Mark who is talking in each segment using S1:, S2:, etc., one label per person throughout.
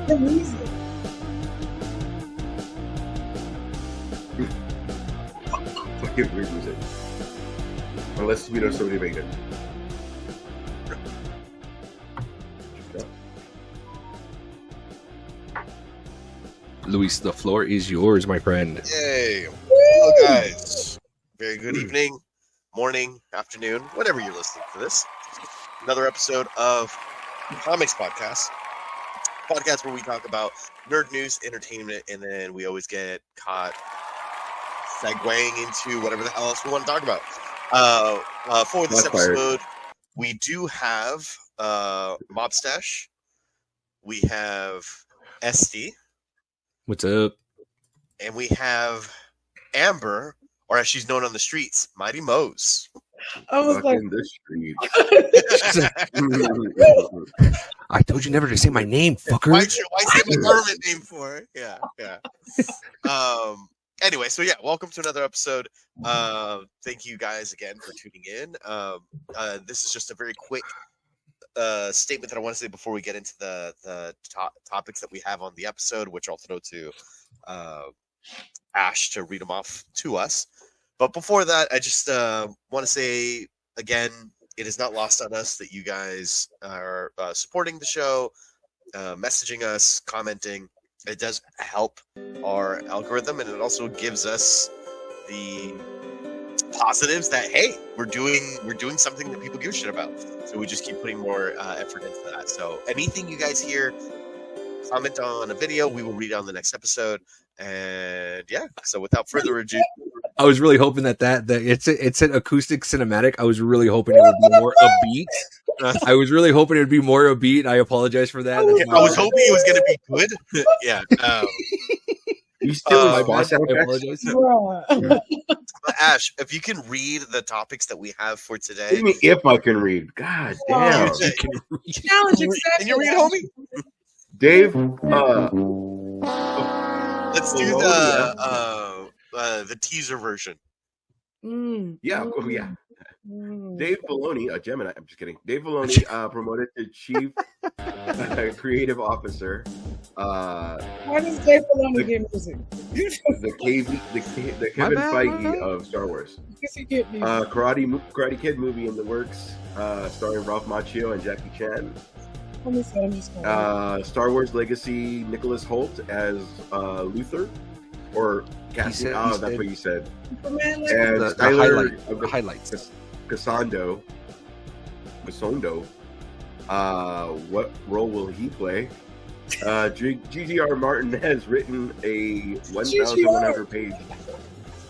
S1: the music.
S2: Fucking weird music. Unless we know somebody made it.
S3: Luis, the floor is yours, my friend.
S4: Yay! Hello, guys. Very good evening, morning, afternoon, whenever you're listening to this. Another episode of Comix Podcast where we talk about nerd news, entertainment, and then we always get caught segueing into whatever the hell else we want to talk about. For this episode, we do have Mobstash. We have SD.
S3: What's up?
S4: And we have Amber, or as she's known on the streets, Mighty Mose.
S1: I was like,
S2: the street.
S3: I told you never to say my name, fucker.
S4: Why say my government name for it? Yeah. Anyway, so yeah, welcome to another episode. Thank you guys again for tuning in. This is just a very quick statement that I want to say before we get into the topics that we have on the episode, which I'll throw to Ash to read them off to us. But before that, I just want to say again, it is not lost on us that you guys are supporting the show, messaging us, commenting. It does help our algorithm, and it also gives us the positives that, hey, we're doing something that people give a shit about. So we just keep putting more effort into that. So anything you guys hear, comment on a video, we will read on the next episode. And yeah, so without further ado,
S3: I was really hoping that it's an acoustic cinematic. I was really hoping it would be more upbeat. I was really hoping it would be more upbeat. I apologize for that.
S4: I was hoping it was going to be good. Yeah.
S2: You still
S3: I
S2: boss out there?
S3: apologize.
S4: Ash, if you can read the topics that we have for today.
S2: What do you mean if I can read? God damn.
S1: challenge accepted.
S4: Can you read, homie?
S2: Dave,
S4: Let's do the teaser version.
S2: yeah. Dave Filloni, a Gemini. I'm just kidding. Dave Filloni promoted to chief creative officer.
S1: Why does Dave Filloni get music?
S2: The Kevin Feige of Star Wars.
S1: Because he get music.
S2: Karate Kid movie in the works, starring Ralph Macchio and Jackie Chan. Star Wars Legacy, Nicholas Hoult as Luther, or casting. That's what you said. And
S3: the highlights.
S2: Casondo. What role will he play? G.G.R. Martin has written a 1,100 page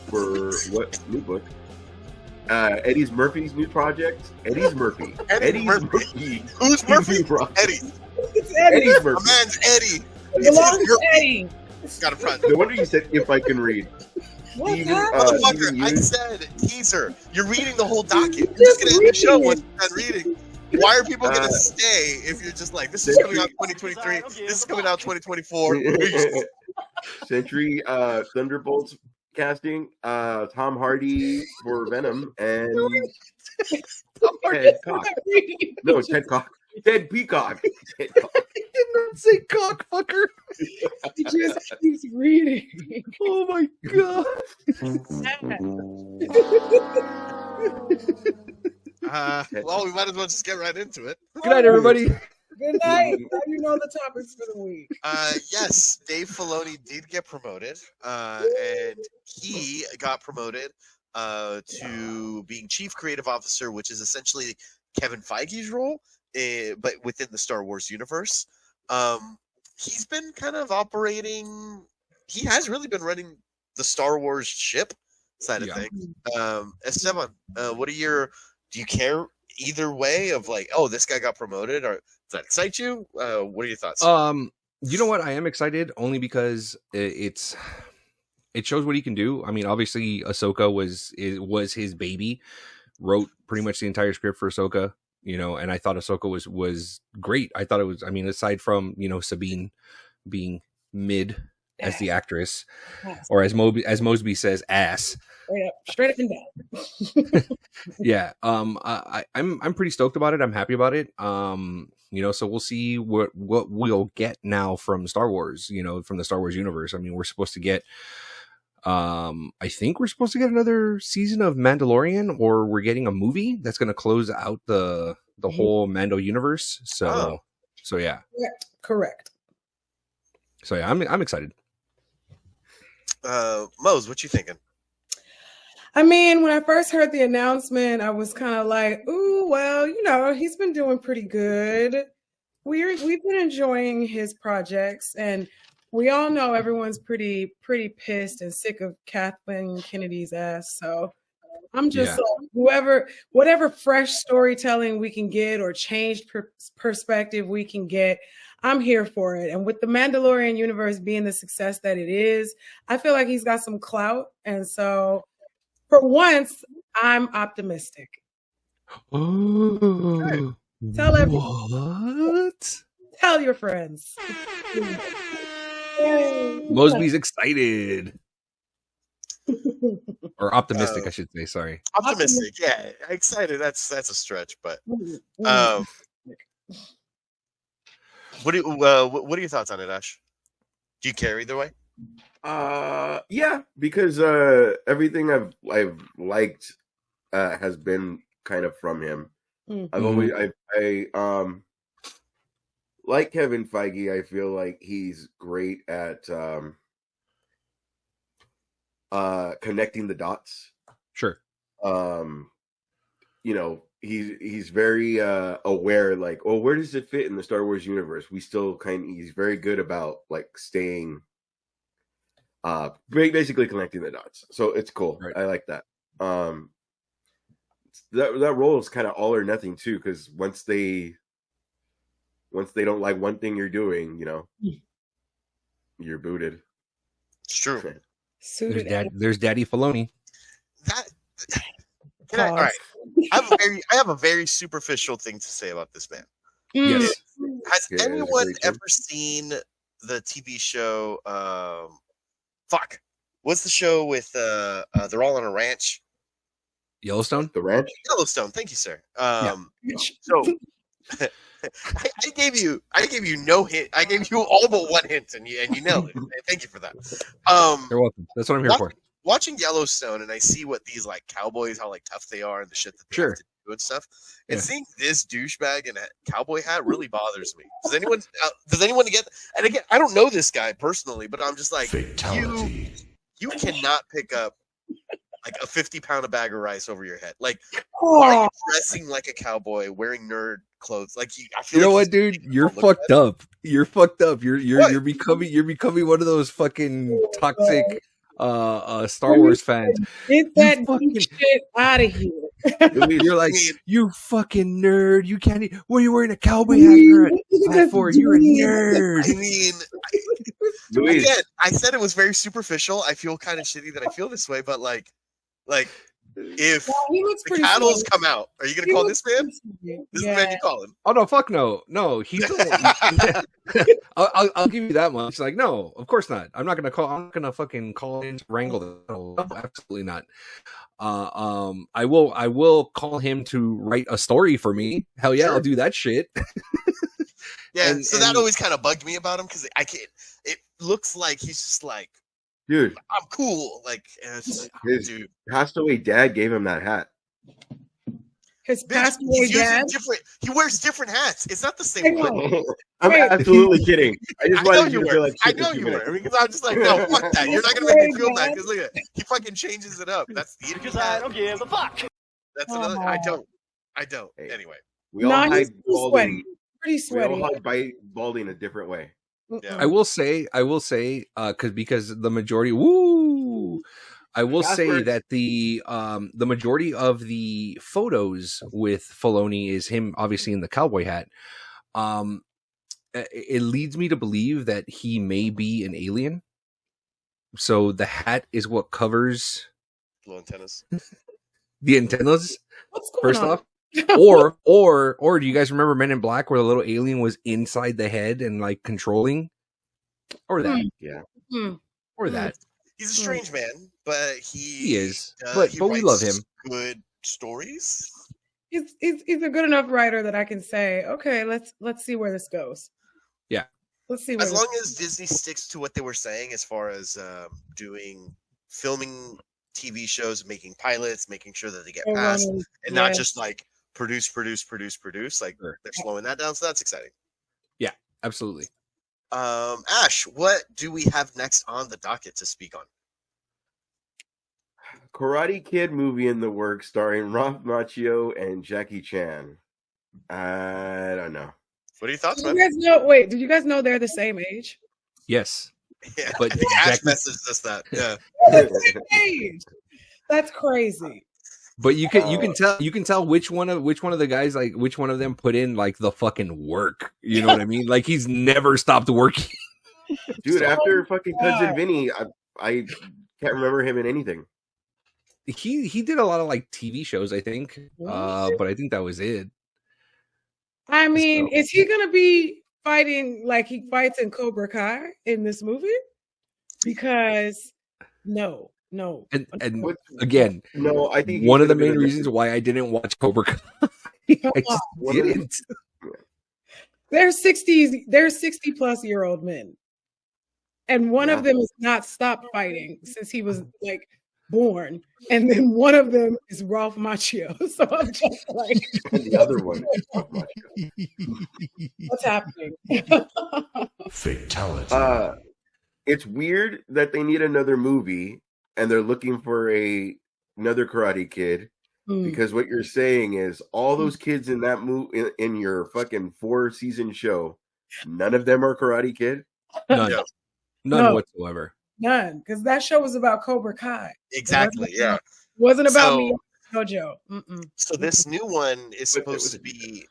S2: for what new book? Eddie Murphy's new project. Eddie Murphy.
S4: Who's Murphy? Eddie.
S1: It's Eddie.
S4: My man's Eddie.
S1: It belongs to Eddie.
S4: Got a front.
S2: No wonder you said if I can read.
S4: Motherfucker, I said teaser. You're reading the whole docket. You're just gonna end the show once you're done reading. Why are people gonna stay if you're just like, this is coming out 2023, this is coming out 2024?
S2: Century Thunderbolts casting, Tom Hardy for Venom, and Ted Cock. No, Ted Cock. Ted Peacock. Ted Cock.
S3: He did not say cock, fucker.
S1: He just keeps reading.
S3: Oh my god.
S4: Well, we might as well just get right into it.
S3: Good night, everybody.
S1: Good night. Now you know the topics for the week.
S4: Yes, Dave Filloni did get promoted, and he got promoted to being chief creative officer, which is essentially Kevin Feige's role, but within the Star Wars universe. He's been kind of operating. He has really been running the Star Wars ship side of things. Esteban, what are your? Do you care either way of like, oh, this guy got promoted, or does that excite you? What are your thoughts?
S3: You know what? I am excited only because it shows what he can do. I mean, obviously, Ahsoka was his baby. Wrote pretty much the entire script for Ahsoka, and I thought Ahsoka was great. I thought it was. I mean, aside from Sabine being mid as the actress, or as Mosby says, ass.
S1: straight up and down.
S3: Yeah. I'm pretty stoked about it. I'm happy about it. So we'll see what we'll get now from Star Wars, from the Star Wars universe. I mean, we're supposed to get I think we're supposed to get another season of Mandalorian, or we're getting a movie that's going to close out the whole Mando universe. So yeah.
S1: Correct.
S3: So yeah, I'm excited.
S4: Mose, what you thinking?
S1: I mean, when I first heard the announcement, I was kind of like, ooh, well, he's been doing pretty good. We've been enjoying his projects, and we all know everyone's pretty pissed and sick of Kathleen Kennedy's ass. So I'm just whatever fresh storytelling we can get or changed perspective we can get, I'm here for it. And with the Mandalorian universe being the success that it is, I feel like he's got some clout. And so for once, I'm optimistic.
S3: Oh,
S1: Tell everyone.
S3: what?
S1: Tell your friends.
S3: Mosby's excited. Or optimistic, I should say. Sorry.
S4: Optimistic, yeah. Excited. That's a stretch, but what are your thoughts on it, Ash? Do you care either way?
S2: Yeah, because everything I've liked has been kind of from him. I've always I like Kevin Feige. I feel like he's great at connecting the dots.
S3: Sure.
S2: He's very aware, like, oh, where does it fit in the Star Wars universe? He's very good about like staying basically connecting the dots. So it's cool. Right. I like that. That role is kind of all or nothing too, because once they don't like one thing you're doing, you're booted.
S4: It's true.
S3: There's Daddy Filloni.
S4: All right. I have a very superficial thing to say about this man.
S3: Yes.
S4: Has anyone ever seen the TV show? What's the show with they're all on a ranch?
S3: Yellowstone?
S2: The ranch?
S4: Yellowstone. Thank you, sir. So I gave you no hint. I gave you all but one hint, and you nailed it. Thank you for that.
S3: You're welcome. That's what I'm here for.
S4: Watching Yellowstone, and I see what these like cowboys, how like tough they are, and the shit that they have to do and stuff. And seeing this douchebag in a cowboy hat really bothers me. Does anyone get? And again, I don't know this guy personally, but I'm just like, you cannot pick up like a 50-pound bag of rice over your head. Like, why are you dressing like a cowboy, wearing nerd clothes? Like, I feel like
S3: what, dude? You're fucked up. You're fucked up. You're becoming one of those fucking toxic Star Wars fans.
S1: Get that shit out of here.
S3: You're like, you fucking nerd. You can't. What are you wearing a cowboy hat for? You're a nerd.
S4: I mean, again, I said it was very superficial. I feel kind of shitty that I feel this way, but like if the Cattles come out, are you gonna call this man? This is the man you call him?
S3: Oh no, fuck no, he's. I'll give you that much. Like, no, of course not. I'm not gonna fucking call in to wrangle them. No, absolutely not. I will call him to write a story for me. Hell yeah, sure. I'll do that shit.
S4: Yeah, that always kind of bugged me about him because it looks like he's just like,
S2: dude,
S4: I'm cool. Like,
S2: his passed away dad gave him that hat.
S1: His passed away dad?
S4: He wears different hats. It's not the same one.
S2: I'm absolutely kidding. I know you were.
S4: Because I'm just like, no, fuck that. You're not going to make me feel bad. Because look at it. He fucking changes it up. That's the
S5: because I don't give a fuck.
S4: That's another. I don't.
S2: Hey,
S4: anyway.
S2: We all hide balding.
S1: Pretty sweaty.
S2: We all hide balding a different way.
S4: Yeah.
S3: I will say, because the majority, I will say that the majority of the photos with Filloni is him, obviously in the cowboy hat. It leads me to believe that he may be an alien. So the hat is what covers
S4: little antennas.
S3: The antennas.
S1: What's going on?
S3: Off. or do you guys remember Men in Black where the little alien was inside the head and like controlling? Or that.
S2: Yeah.
S3: Or that.
S4: He's a strange man, but
S3: He is.
S4: he
S3: But we love
S4: writes
S3: him.
S4: good stories.
S1: He's a good enough writer that I can say, okay, let's see where this goes.
S3: Yeah.
S1: Let's see where
S4: As long as Disney sticks to what they were saying as far as filming TV shows, making pilots, making sure that they get passed, and not just like produce. Like they're slowing that down, so that's exciting.
S3: Yeah, absolutely.
S4: Ash, what do we have next on the docket to speak on?
S2: Karate Kid movie in the works starring Ralph Macchio and Jackie Chan. I don't know.
S4: What are your thoughts, man?
S1: Did you guys know they're the same age?
S3: Yes.
S4: Yeah,
S3: but
S4: Ash messaged us that. Yeah.
S1: That's crazy.
S3: But you can tell which one of the guys, like which one of them put in like the fucking work. You know what I mean? Like he's never stopped working.
S2: Dude, after fucking Cousin Vinny, I can't remember him in anything.
S3: He did a lot of like TV shows, I think. But I think that was it.
S1: I mean, is he gonna be fighting like he fights in Cobra Kai in this movie? Because no.
S3: And again,
S2: no, I think
S3: one of the main reasons why I didn't watch Cobra Kai, I just didn't.
S1: They're 60-plus-year-old men, and one of them has not stopped fighting since he was like born, and then one of them is Ralph Macchio. So I'm just like,
S2: the other one is Ralph Macchio.
S1: What's happening?
S5: Fatality.
S2: It's weird that they need another movie and they're looking for another Karate Kid, because what you're saying is all those kids in that in your fucking 4-season show, none of them are Karate Kid.
S3: None whatsoever.
S1: None, because that show was about Cobra Kai.
S4: Exactly.
S1: It wasn't about me, Jojo.
S4: So this new one is supposed to be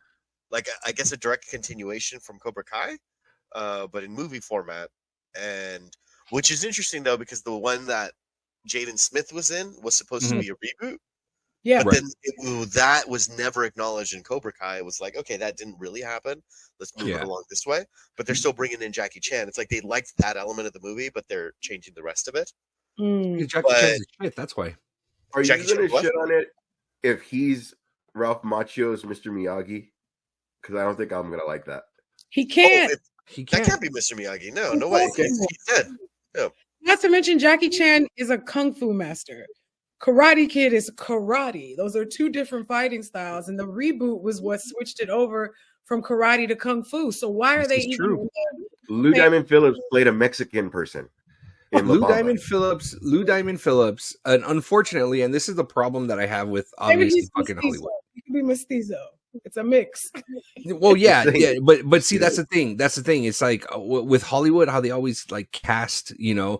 S4: like I guess a direct continuation from Cobra Kai, but in movie format, and which is interesting though because the one that Jaden Smith was in was supposed to be a reboot.
S1: Yeah,
S4: but then that was never acknowledged in Cobra Kai. It was like, okay, that didn't really happen. Let's move it along this way. But they're still bringing in Jackie Chan. It's like they liked that element of the movie, but they're changing the rest of it.
S3: Jackie Chan's shit, that's why.
S2: Are you going to shit on it if he's Ralph Macchio's Mr. Miyagi? Because I don't think I'm going to like that.
S1: He can't.
S4: That can't be Mr. Miyagi. No way. He's dead. No.
S1: Not to mention, Jackie Chan is a kung fu master. Karate Kid is karate. Those are two different fighting styles, and the reboot was what switched it over from karate to kung fu. So why are they even?
S2: Lou Diamond Phillips played a Mexican person.
S3: Lou Diamond Phillips, and unfortunately, and this is the problem that I have with obviously fucking Hollywood.
S1: He could be mestizo. It's a mix.
S3: Well, yeah, but see, that's the thing. It's like with Hollywood, how they always like cast, we need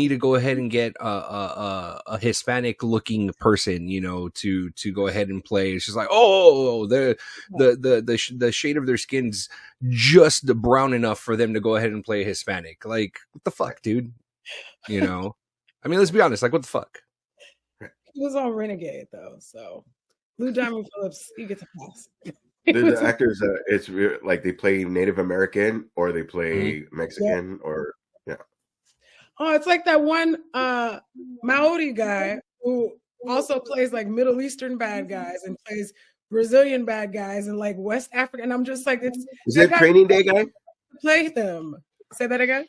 S3: to go ahead and get a Hispanic looking person, to go ahead and play. It's just like, the shade of their skin's just brown enough for them to go ahead and play Hispanic. Like, what the fuck, dude? I mean, let's be honest. Like, what the fuck?
S1: He was on Renegade though, so. Lou Diamond Phillips, he gets a pass.
S2: The actors, it's like they play Native American or they play Mexican or
S1: Oh, it's like that one Maori guy who also plays like Middle Eastern bad guys and plays Brazilian bad guys and like West Africa. And I'm just like, is
S2: that Training Day guy?
S1: Play them. Say that again.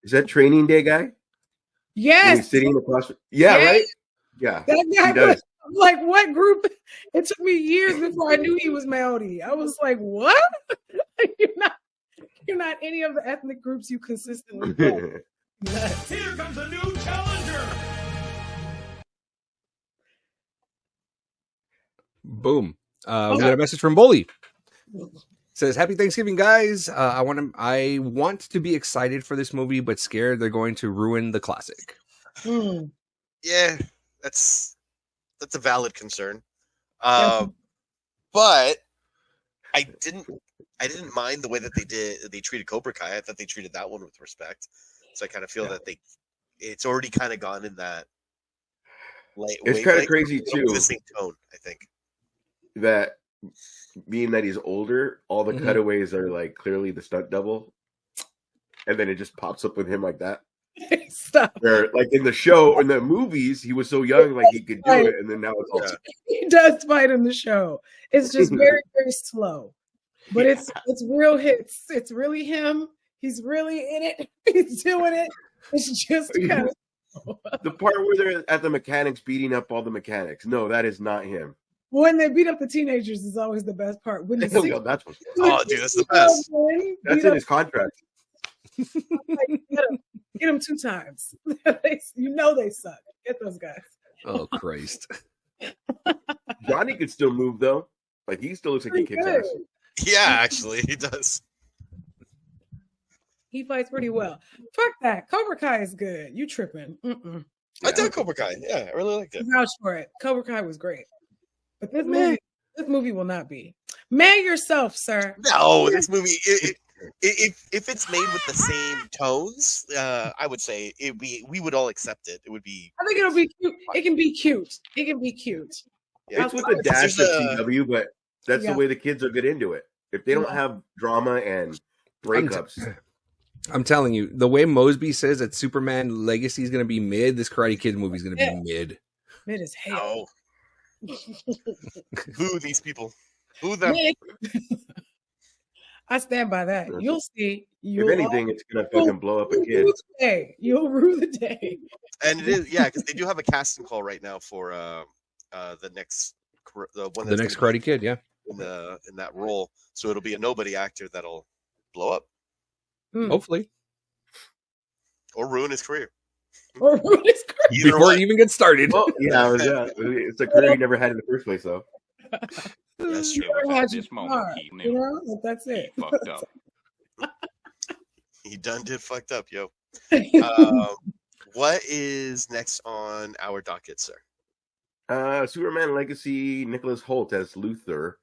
S2: Is that Training Day guy?
S1: Yes.
S2: He's sitting across. Yeah, right. Yeah,
S1: that guy
S2: he does.
S1: Like, what group? It took me years before I knew he was Maori. I was like, what? You're not any of the ethnic groups you consistently play.
S5: Here comes a new challenger.
S3: Boom. We got a message from Bully. Says, "Happy Thanksgiving, guys. I want to be excited for this movie, but scared they're going to ruin the classic."
S4: Yeah, that's a valid concern. But I didn't mind the way that they treated Cobra Kai. I thought they treated that one with respect. So I kind of feel that it's already kind of gone in that
S2: it's kind of crazy too.
S4: The same tone, I think.
S2: That being that he's older, all the cutaways are like clearly the stunt double. And then it just pops up with him like that.
S1: Stop.
S2: Where, like in the show or in the movies, he was so young, like he could do it, and then now it's all.
S1: He does fight in the show. It's just very, very slow. But it's real hits. It's really him. He's really in it. He's doing it. It's just kind of
S2: The part where they're at the mechanics beating up all the mechanics. No, that is not him.
S1: when they beat up the teenagers is always the best part. When the
S2: Yo, that's what's
S4: Oh, dude, that's the best.
S2: That's in his contract.
S1: Get them 2 times. You know they suck. Get those guys.
S3: Oh Christ!
S2: Johnny could still move though. Like he still looks like he kicks ass.
S4: Yeah, actually, he does.
S1: He fights pretty well. Fuck that. Cobra Kai is good. You tripping. Mm-mm.
S4: I did Cobra Kai. Yeah, I really liked it.
S1: Vouch for it. Cobra Kai was great. But this movie will not be. Man yourself, sir.
S4: No, this movie, if it's made with the same tones, I would say we would all accept it. It would be.
S1: I think it'll be cute. It can be cute. It can be cute.
S2: Yeah, it's with a dash of
S4: There's
S2: CW, but that's the way the kids will get into it. If they don't have drama and breakups.
S3: I'm telling you, the way Mosby says that Superman Legacy is going to be mid, this Karate Kid movie is going to be mid.
S1: Mid as hell.
S4: Boo these people. Boo them.
S1: I stand by that. You'll see.
S2: If anything, it's going to fucking blow up a kid.
S1: You'll rue the day.
S4: And it is, because they do have a casting call right now for the next
S3: Karate Kid, yeah,
S4: in that role. So it'll be a nobody actor that'll blow up,
S3: hopefully,
S4: or ruin his career.
S3: Before he even gets started.
S2: Well, it's a career he never had in the first place, though.
S4: That's true.
S5: At this moment, he knew.
S1: You know, that's it.
S5: He fucked up.
S4: He done did fucked up, yo. What is next on our docket, sir?
S2: Superman Legacy, Nicholas Hoult as Luthor,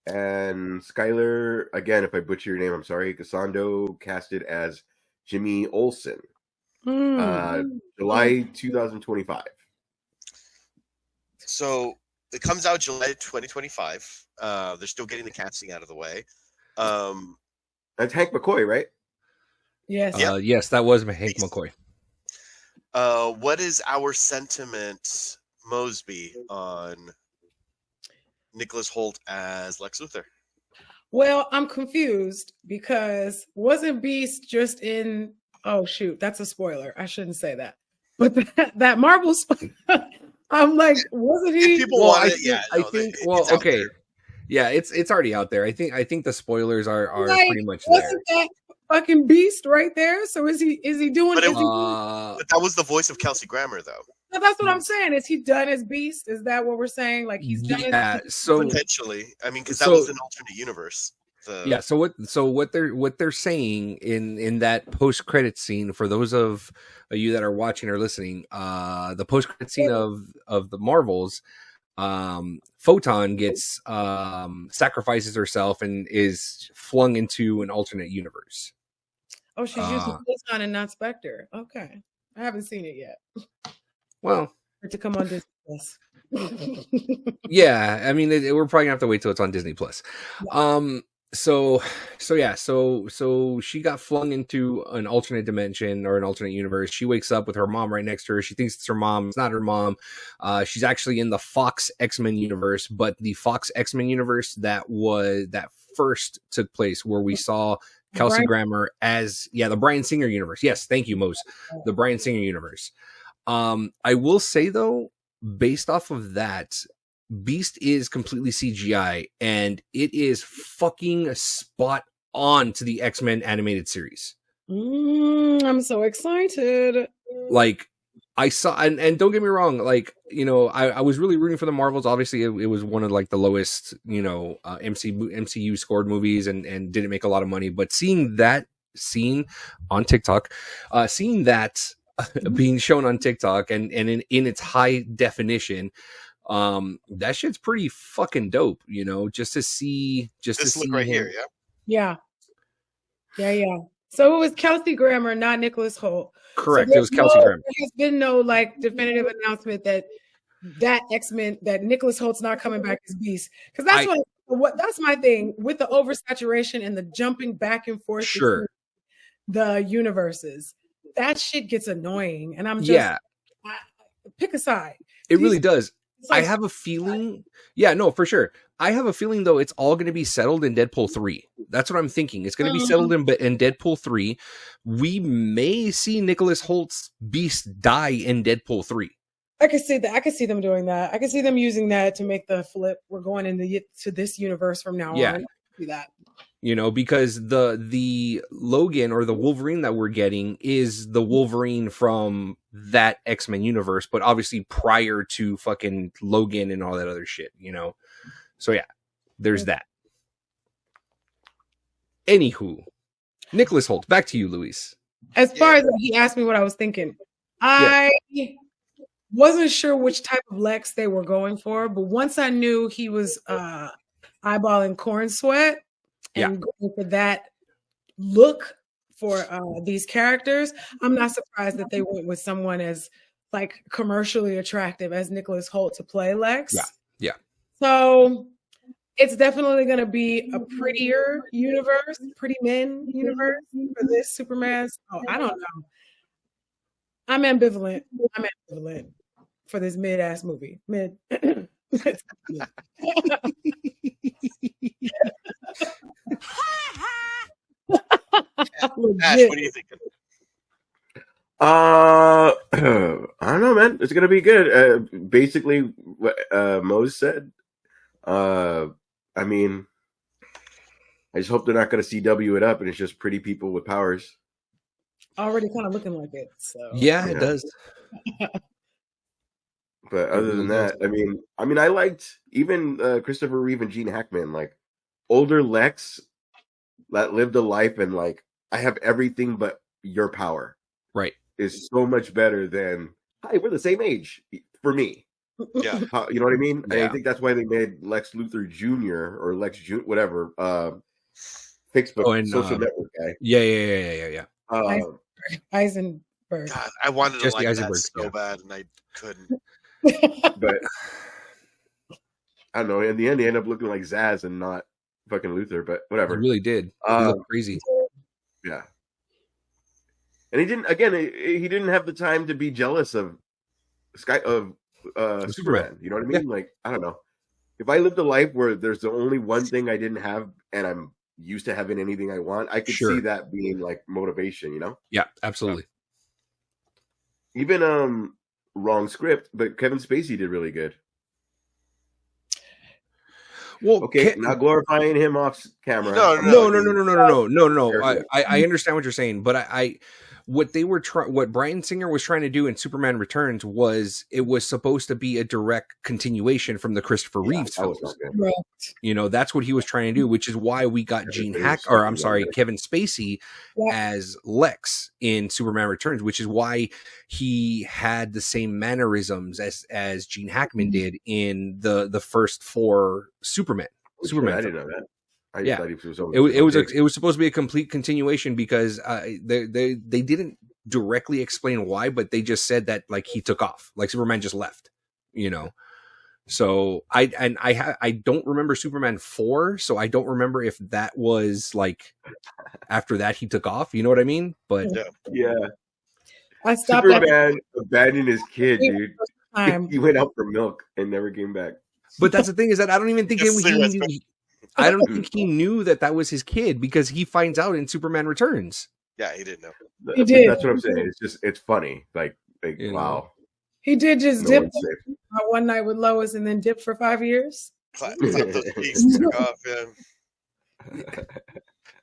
S2: and Skylar, again, if I butcher your name, I'm sorry, Cassandro casted as Jimmy Olsen. July 2025.
S4: So it comes out July 2025. They're still getting the casting out of the way.
S2: That's Hank McCoy, right?
S1: Yes.
S3: Yes, that was Hank McCoy.
S4: What is our sentiment, Mosby, on Nicholas Hoult as Lex Luthor?
S1: Well, I'm confused because wasn't Beast just in? Oh shoot, that's a spoiler. I shouldn't say that. But that Marvel, I'm like, wasn't he?
S4: People want it.
S3: I think. Well, okay. Yeah, it's already out there. I think the spoilers are pretty much there.
S1: Wasn't that fucking Beast right there? So is he doing?
S4: But that was the voice of Kelsey Grammer, though.
S1: So that's what I'm saying. Is he done as Beast? Is that what we're saying? Like he's done?
S3: Yeah. So
S4: potentially, I mean, because that was an alternate universe.
S3: What they're saying in that post credit scene, for those of you that are watching or listening, the post credit scene of the Marvels, Photon gets sacrifices herself and is flung into an alternate universe.
S1: Oh, she's using Photon and not Spectre. Okay, I haven't seen it yet.
S3: Well,
S1: to come on Disney Plus.
S3: Yeah, I mean, we're probably gonna have to wait till it's on Disney Plus. Yeah. So she got flung into an alternate dimension or an alternate universe. She wakes up with her mom right next to her. She thinks it's her mom. It's not her mom. She's actually in the Fox X-Men universe, but the Fox X-Men universe that first took place where we saw Kelsey Grammer as the Bryan Singer universe. Yes, thank you, Mose. The Bryan Singer universe. I will say though, based off of that, Beast is completely CGI and it is fucking spot on to the X-Men animated series.
S1: I'm so excited.
S3: Like I saw, and don't get me wrong, like, you know, I was really rooting for the Marvels. Obviously it was one of like the lowest, you know, MCU scored movies and didn't make a lot of money, but seeing that scene on TikTok, seeing that being shown on TikTok and in its high definition, that shit's pretty fucking dope, you know, just to see
S4: right here.
S1: Yeah. So it was Kelsey Grammer, not Nicholas Hoult.
S3: Correct. So it was Kelsey Grammer.
S1: There's been no like definitive announcement that X-Men, that Nicholas Holt's not coming back as Beast. Because that's my thing with the oversaturation and the jumping back and forth
S3: between
S1: the universes. that shit gets annoying, and I'm just
S3: Yeah,
S1: pick a side.
S3: it really does.
S1: It's
S3: I
S1: like,
S3: have a feeling. Yeah, no, for sure. I have a feeling though it's all going to be settled in Deadpool 3. That's what I'm thinking. It's going to be settled in Deadpool 3. We may see Nicholas Holt's Beast die in Deadpool 3.
S1: I can see that. I can see them doing that. I can see them using that to make the flip. We're going to this universe from now
S3: Yeah.
S1: on. I can see that.
S3: You know, because the Logan or the Wolverine that we're getting is the Wolverine from that X-Men universe, but obviously prior to fucking Logan and all that other shit, you know? So yeah, there's that. Anywho, Nicholas Holt, back to you, Luis.
S1: As far as he asked me what I was thinking, I wasn't sure which type of Lex they were going for, but once I knew he was eyeballing Corn Sweat and going for that look for these characters, I'm not surprised that they went with someone as like commercially attractive as Nicholas Holt to play Lex.
S3: Yeah.
S1: So it's definitely going to be a prettier universe, pretty men universe for this Superman. So I don't know. I'm ambivalent for this mid-ass movie.
S4: Ash, what do you think?
S2: I don't know, man. It's gonna be good. Basically, what Mose said. I mean, I just hope they're not gonna CW it up and it's just pretty people with powers.
S1: Already kind of looking like it. So
S3: Yeah, it does.
S2: But other than that, I mean, I liked even Christopher Reeve and Gene Hackman, like older Lex that lived a life and like I have everything but your power.
S3: Right.
S2: Is so much better than hi, we're the same age for me.
S4: Yeah.
S2: You know what I mean? And
S3: Yeah.
S2: I think that's why they made Lex Luthor Jr. or Lex whatever Facebook
S3: and,
S2: social network guy.
S3: Yeah.
S1: Eisenberg.
S4: God, I wanted to
S3: Jesse
S4: like
S3: Eisenberg,
S4: that so
S3: yeah.
S4: bad, and I couldn't.
S2: But I don't know. In the end, he ended up looking like Zaz and not fucking Luthor. But
S3: It
S2: whatever.
S3: really did. He looked crazy.
S2: Yeah. And he didn't. Again, he didn't have the time to be jealous of Superman. You know what I mean? Like, I don't know. If I lived a life where there's the only one thing I didn't have, and I'm used to having anything I want, I could see that being like motivation. You know?
S3: Yeah, absolutely.
S2: Even wrong script, but Kevin Spacey did really good.
S3: Well,
S2: Okay, not glorifying him off camera.
S3: No. I understand what you're saying, but what Bryan Singer was trying to do in Superman Returns was it was supposed to be a direct continuation from the Christopher Reeves films.
S1: Right.
S3: You know, that's what he was trying to do, which is why we got Kevin Spacey as Lex in Superman Returns, which is why he had the same mannerisms as Gene Hackman did in the first four Superman.
S2: I didn't know that. I just thought he was
S3: it was supposed to be a complete continuation because they didn't directly explain why, but they just said that like he took off, like Superman just left, you know. So I don't remember Superman 4, so I don't remember if that was like after that he took off. You know what I mean? But
S2: yeah.
S1: I stopped
S2: Superman abandoned his kid, dude.
S1: time.
S2: He went out for milk and never came back.
S3: But that's the thing is that I don't even think
S4: Yes,
S3: I don't think he knew that was his kid because he finds out in Superman Returns.
S4: Yeah, he didn't know.
S1: He did.
S2: That's what I'm saying. It's funny. Like
S3: You know.
S2: wow.
S1: He did just
S2: No
S1: dip
S2: one's safe.
S1: one night with Lois and then dip for 5 years.
S4: Clap those cheeks, took off, yeah.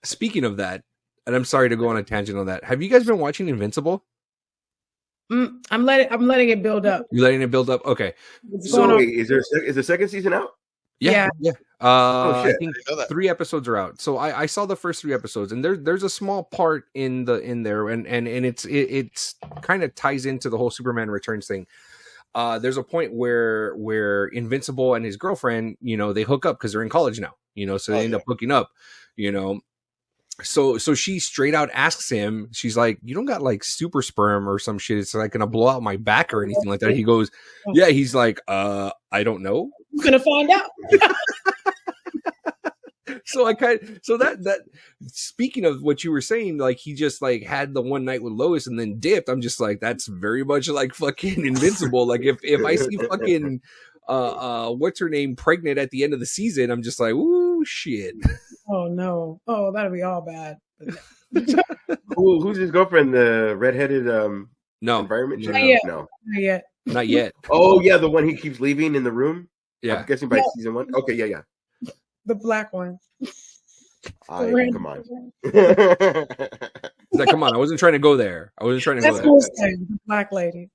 S3: Speaking of that, and I'm sorry to go on a tangent on that. Have you guys been watching Invincible?
S1: I'm letting it build up.
S3: You letting it build up? Okay.
S1: What's
S2: So
S1: going on?
S2: wait, is the second season out?
S3: Yeah. I
S2: shit.
S3: think
S4: I didn't know that.
S3: 3 episodes are out. So I saw the first 3 episodes, and there's a small part in there, and it's kind of ties into the whole Superman Returns thing. There's a point where Invincible and his girlfriend, you know, they hook up because they're in college now, you know, so they end up hooking up, you know. So she straight out asks him, she's like, "You don't got like super sperm or some shit? It's like gonna blow out my back or anything like that." He goes, "Yeah." He's like, "I don't know."
S1: I'm gonna find out.
S3: So that speaking of what you were saying, like he just like had the one night with Lois and then dipped. I'm just like, that's very much like fucking Invincible. Like if I see fucking what's her name pregnant at the end of the season, I'm just like, ooh shit.
S1: Oh no. Oh, that'll be all bad.
S2: Who's his girlfriend? The redheaded
S3: No,
S2: environment chick?
S1: Not yet.
S2: No.
S1: Not yet.
S3: not yet.
S2: Oh yeah, the one he keeps leaving in the room.
S3: Yeah,
S2: I'm guessing by season 1. Okay, yeah.
S1: The black one.
S2: Come on.
S3: he's like, come on, I wasn't trying to go there.
S1: That's what I'm saying. The black lady.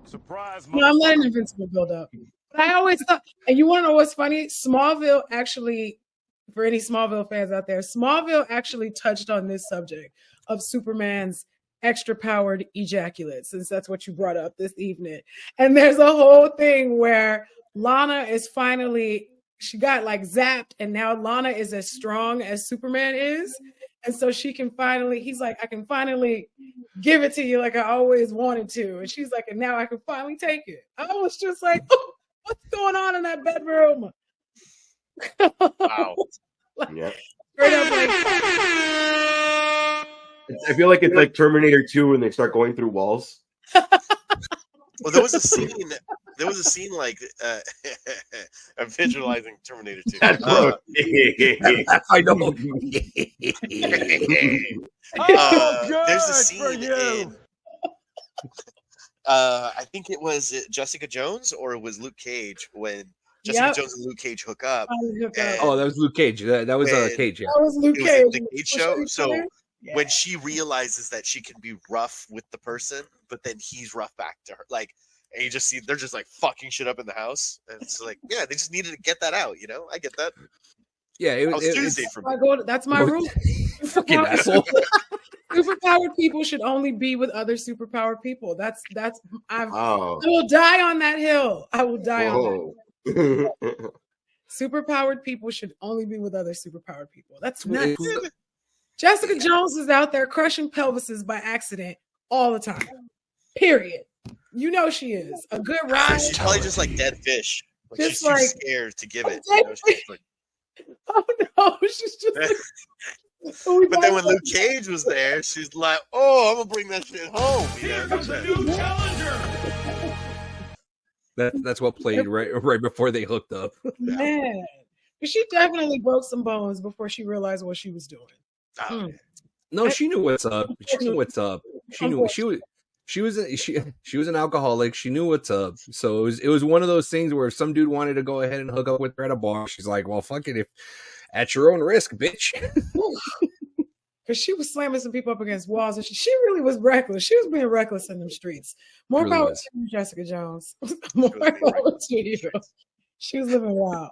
S5: Surprise,
S1: No, I'm letting Invincible build up. But I always thought, and you want to know what's funny? Smallville actually, for any Smallville fans out there, Smallville actually touched on this subject of Superman's extra powered ejaculate, since that's what you brought up this evening. And there's a whole thing where Lana is finally, she got like zapped, and now Lana is as strong as Superman is. And so she can finally, he's like, I can finally give it to you like I always wanted to. And she's like, and now I can finally take it. I was just like, oh, what's going on in that bedroom?
S4: Wow.
S2: Yeah.
S1: Straight up, like,
S2: I feel like it's like Terminator 2 when they start going through walls.
S4: Well, there was a scene. Like I'm visualizing Terminator 2.
S3: I know.
S4: There's a scene in. I think it was Jessica Jones or it was Luke Cage when Jessica Jones and Luke Cage hook up.
S3: Oh, that was Luke Cage. That was Cage. Yeah,
S1: that was Luke
S4: It
S1: Cage.
S4: was the Cage show. So
S1: Yeah.
S4: when she realizes that she can be rough with the person, but then he's rough back to her, like, and you just see they're just like fucking shit up in the house, and it's like, yeah, they just needed to get that out. You know, I get that.
S3: Yeah,
S4: That was Tuesday for me.
S1: That's my rule.
S3: fucking asshole.
S1: Superpowered people should only be with other superpowered people. I
S2: Oh.
S1: will die on that hill. I will die on
S2: Whoa.
S1: that. Superpowered people should only be with other superpowered people. That's nuts. Jessica Jones is out there crushing pelvises by accident all the time. Period. You know she is. A good ride.
S4: She's probably just like dead fish. Like,
S1: Just
S4: she's too
S1: like-
S4: scared to give it. You know, she's like,
S1: Oh no, she's just like,
S4: but then when Luke Cage was there, she's like, "Oh, I'm gonna bring that shit home." You
S5: Here
S4: know?
S5: comes a new challenger.
S3: That's what played right before they hooked up.
S1: man. She definitely broke some bones before she realized what she was doing.
S4: Oh,
S3: No, she knew what's up. She knew what's up. She knew she was an alcoholic. She knew what's up. So it was one of those things where if some dude wanted to go ahead and hook up with her at a bar, she's like, "Well, fuck it, if at your own risk, bitch."
S1: Because she was slamming some people up against walls, and she really was reckless. She was being reckless in them streets. More
S3: Really
S1: power
S3: was.
S1: to you, Jessica Jones. More power to you. She was living wild.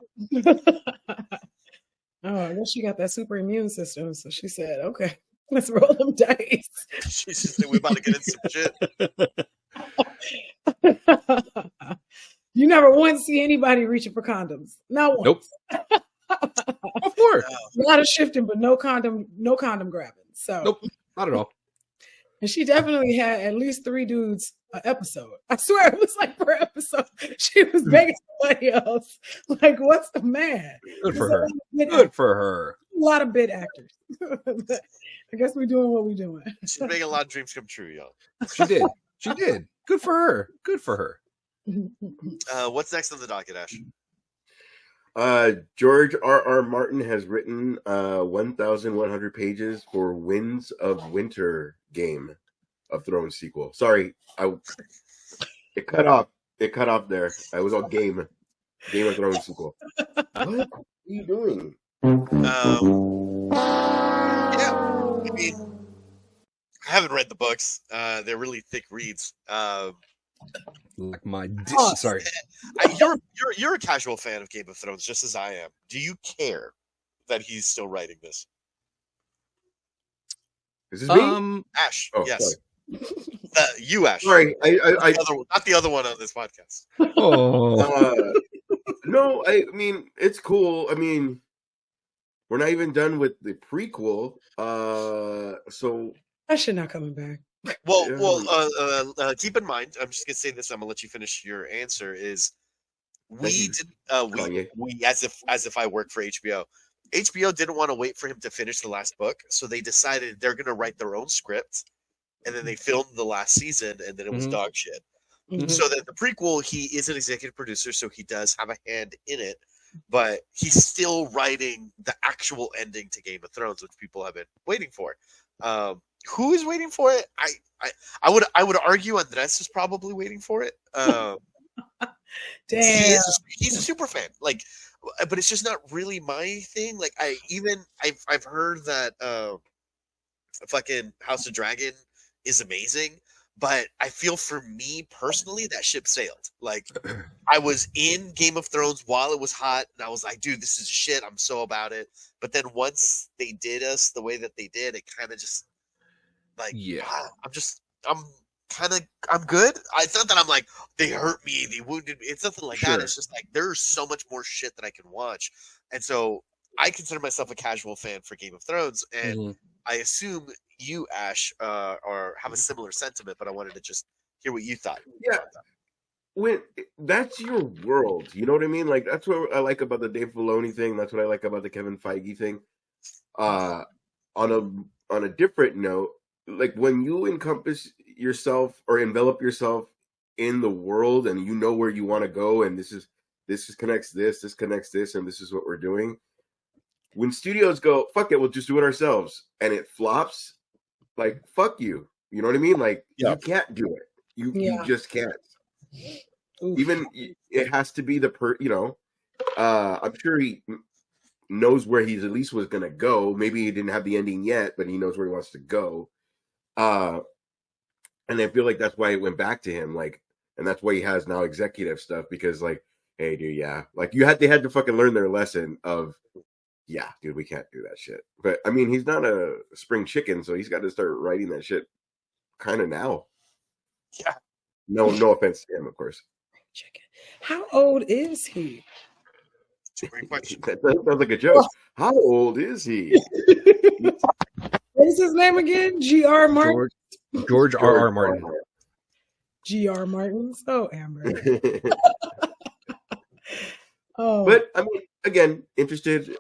S1: Oh, I guess she got that super immune system. So she said, okay, let's roll them dice.
S4: she's just like, we're about to get into some shit.
S1: You never once see anybody reaching for condoms. Not once.
S3: Nope. What for?
S1: A lot of shifting, but no condom grabbing. So
S3: Nope, not at all.
S1: And she definitely had at least 3 dudes an episode. I swear it was like per episode. She was begging somebody else. Like, what's the man?
S3: Good for
S1: There's
S3: her.
S1: a lot of bid
S3: Good for her.
S1: A lot of bid actors. I guess we're doing what we're doing.
S4: She's making a lot of dreams come true, y'all.
S3: She did. She did. Good for her. Good for her.
S4: What's next on the docket, Ash?
S2: George R.R. Martin has written 1,100 pages for Winds of Winter Game of Thrones sequel. Sorry, it cut off. It cut off there. I was on Game of Thrones sequel. What are you doing?
S4: Yeah, I mean, I haven't read the books. They're really thick reads.
S3: Like my sorry.
S4: You're a casual fan of Game of Thrones, just as I am. Do you care that he's still writing this?
S2: Is this me?
S4: Ash,
S2: Oh,
S4: yes.
S2: sorry.
S4: You, Ash.
S2: Sorry,
S4: Not the other one on this podcast.
S3: Oh,
S2: no, I mean it's cool. I mean, we're not even done with the prequel. So
S1: That shit not coming back.
S4: Well, keep in mind. I'm just gonna say this. I'm gonna let you finish your answer. Is we
S2: you.
S4: did we as if I work for HBO. HBO didn't want to wait for him to finish the last book, so they decided they're going to write their own script, and then they filmed the last season, and then it was dog shit.
S1: Mhm.
S4: So that the prequel, he is an executive producer, so he does have a hand in it, but he's still writing the actual ending to Game of Thrones, which people have been waiting for. Who is waiting for it? I would argue Andres is probably waiting for it.
S1: Damn.
S4: He's a super fan, like, but it's just not really my thing. Like I've heard that fucking House of Dragon is amazing, but I feel for me personally that ship sailed. Like I was in Game of Thrones while it was hot, and I was like, dude, this is shit. I'm so about it. But then once they did us the way that they did, it kind of just like, I'm good. It's not that I'm like, they hurt me, they wounded me. It's nothing like that. It's just like, there's so much more shit that I can watch. And so I consider myself a casual fan for Game of Thrones. And I assume you, Ash, or have a similar sentiment, but I wanted to just hear what you thought.
S2: Yeah. When that's your world, you know what I mean? Like, that's what I like about the Dave Filoni thing. That's what I like about the Kevin Feige thing. On a different note, like when you encompass yourself or envelop yourself in the world, and you know where you want to go, and this connects this connects this, and this is what we're doing. When studios go, fuck it, we'll just do it ourselves, and it flops, like, fuck you. You know what I mean? Like, you can't do it. You just can't.
S1: Oof.
S2: Even it has to be I'm sure he knows where he at least was going to go. Maybe he didn't have the ending yet, but he knows where he wants to go. And I feel like that's why it went back to him, like, and that's why he has now executive stuff, because like, hey, dude, like they had to fucking learn their lesson of, dude, we can't do that shit. But I mean, he's not a spring chicken, so he's got to start writing that shit kind of now.
S4: Yeah.
S2: No offense to him, of course.
S1: Chicken. How old is he?
S4: Great question.
S2: That sounds like a joke. How old is he?
S1: What is his name again? G.R. Martin?
S3: George R.R. Martin.
S1: G.R. Martin. Oh, Amber. Oh.
S2: But I mean, again, interested.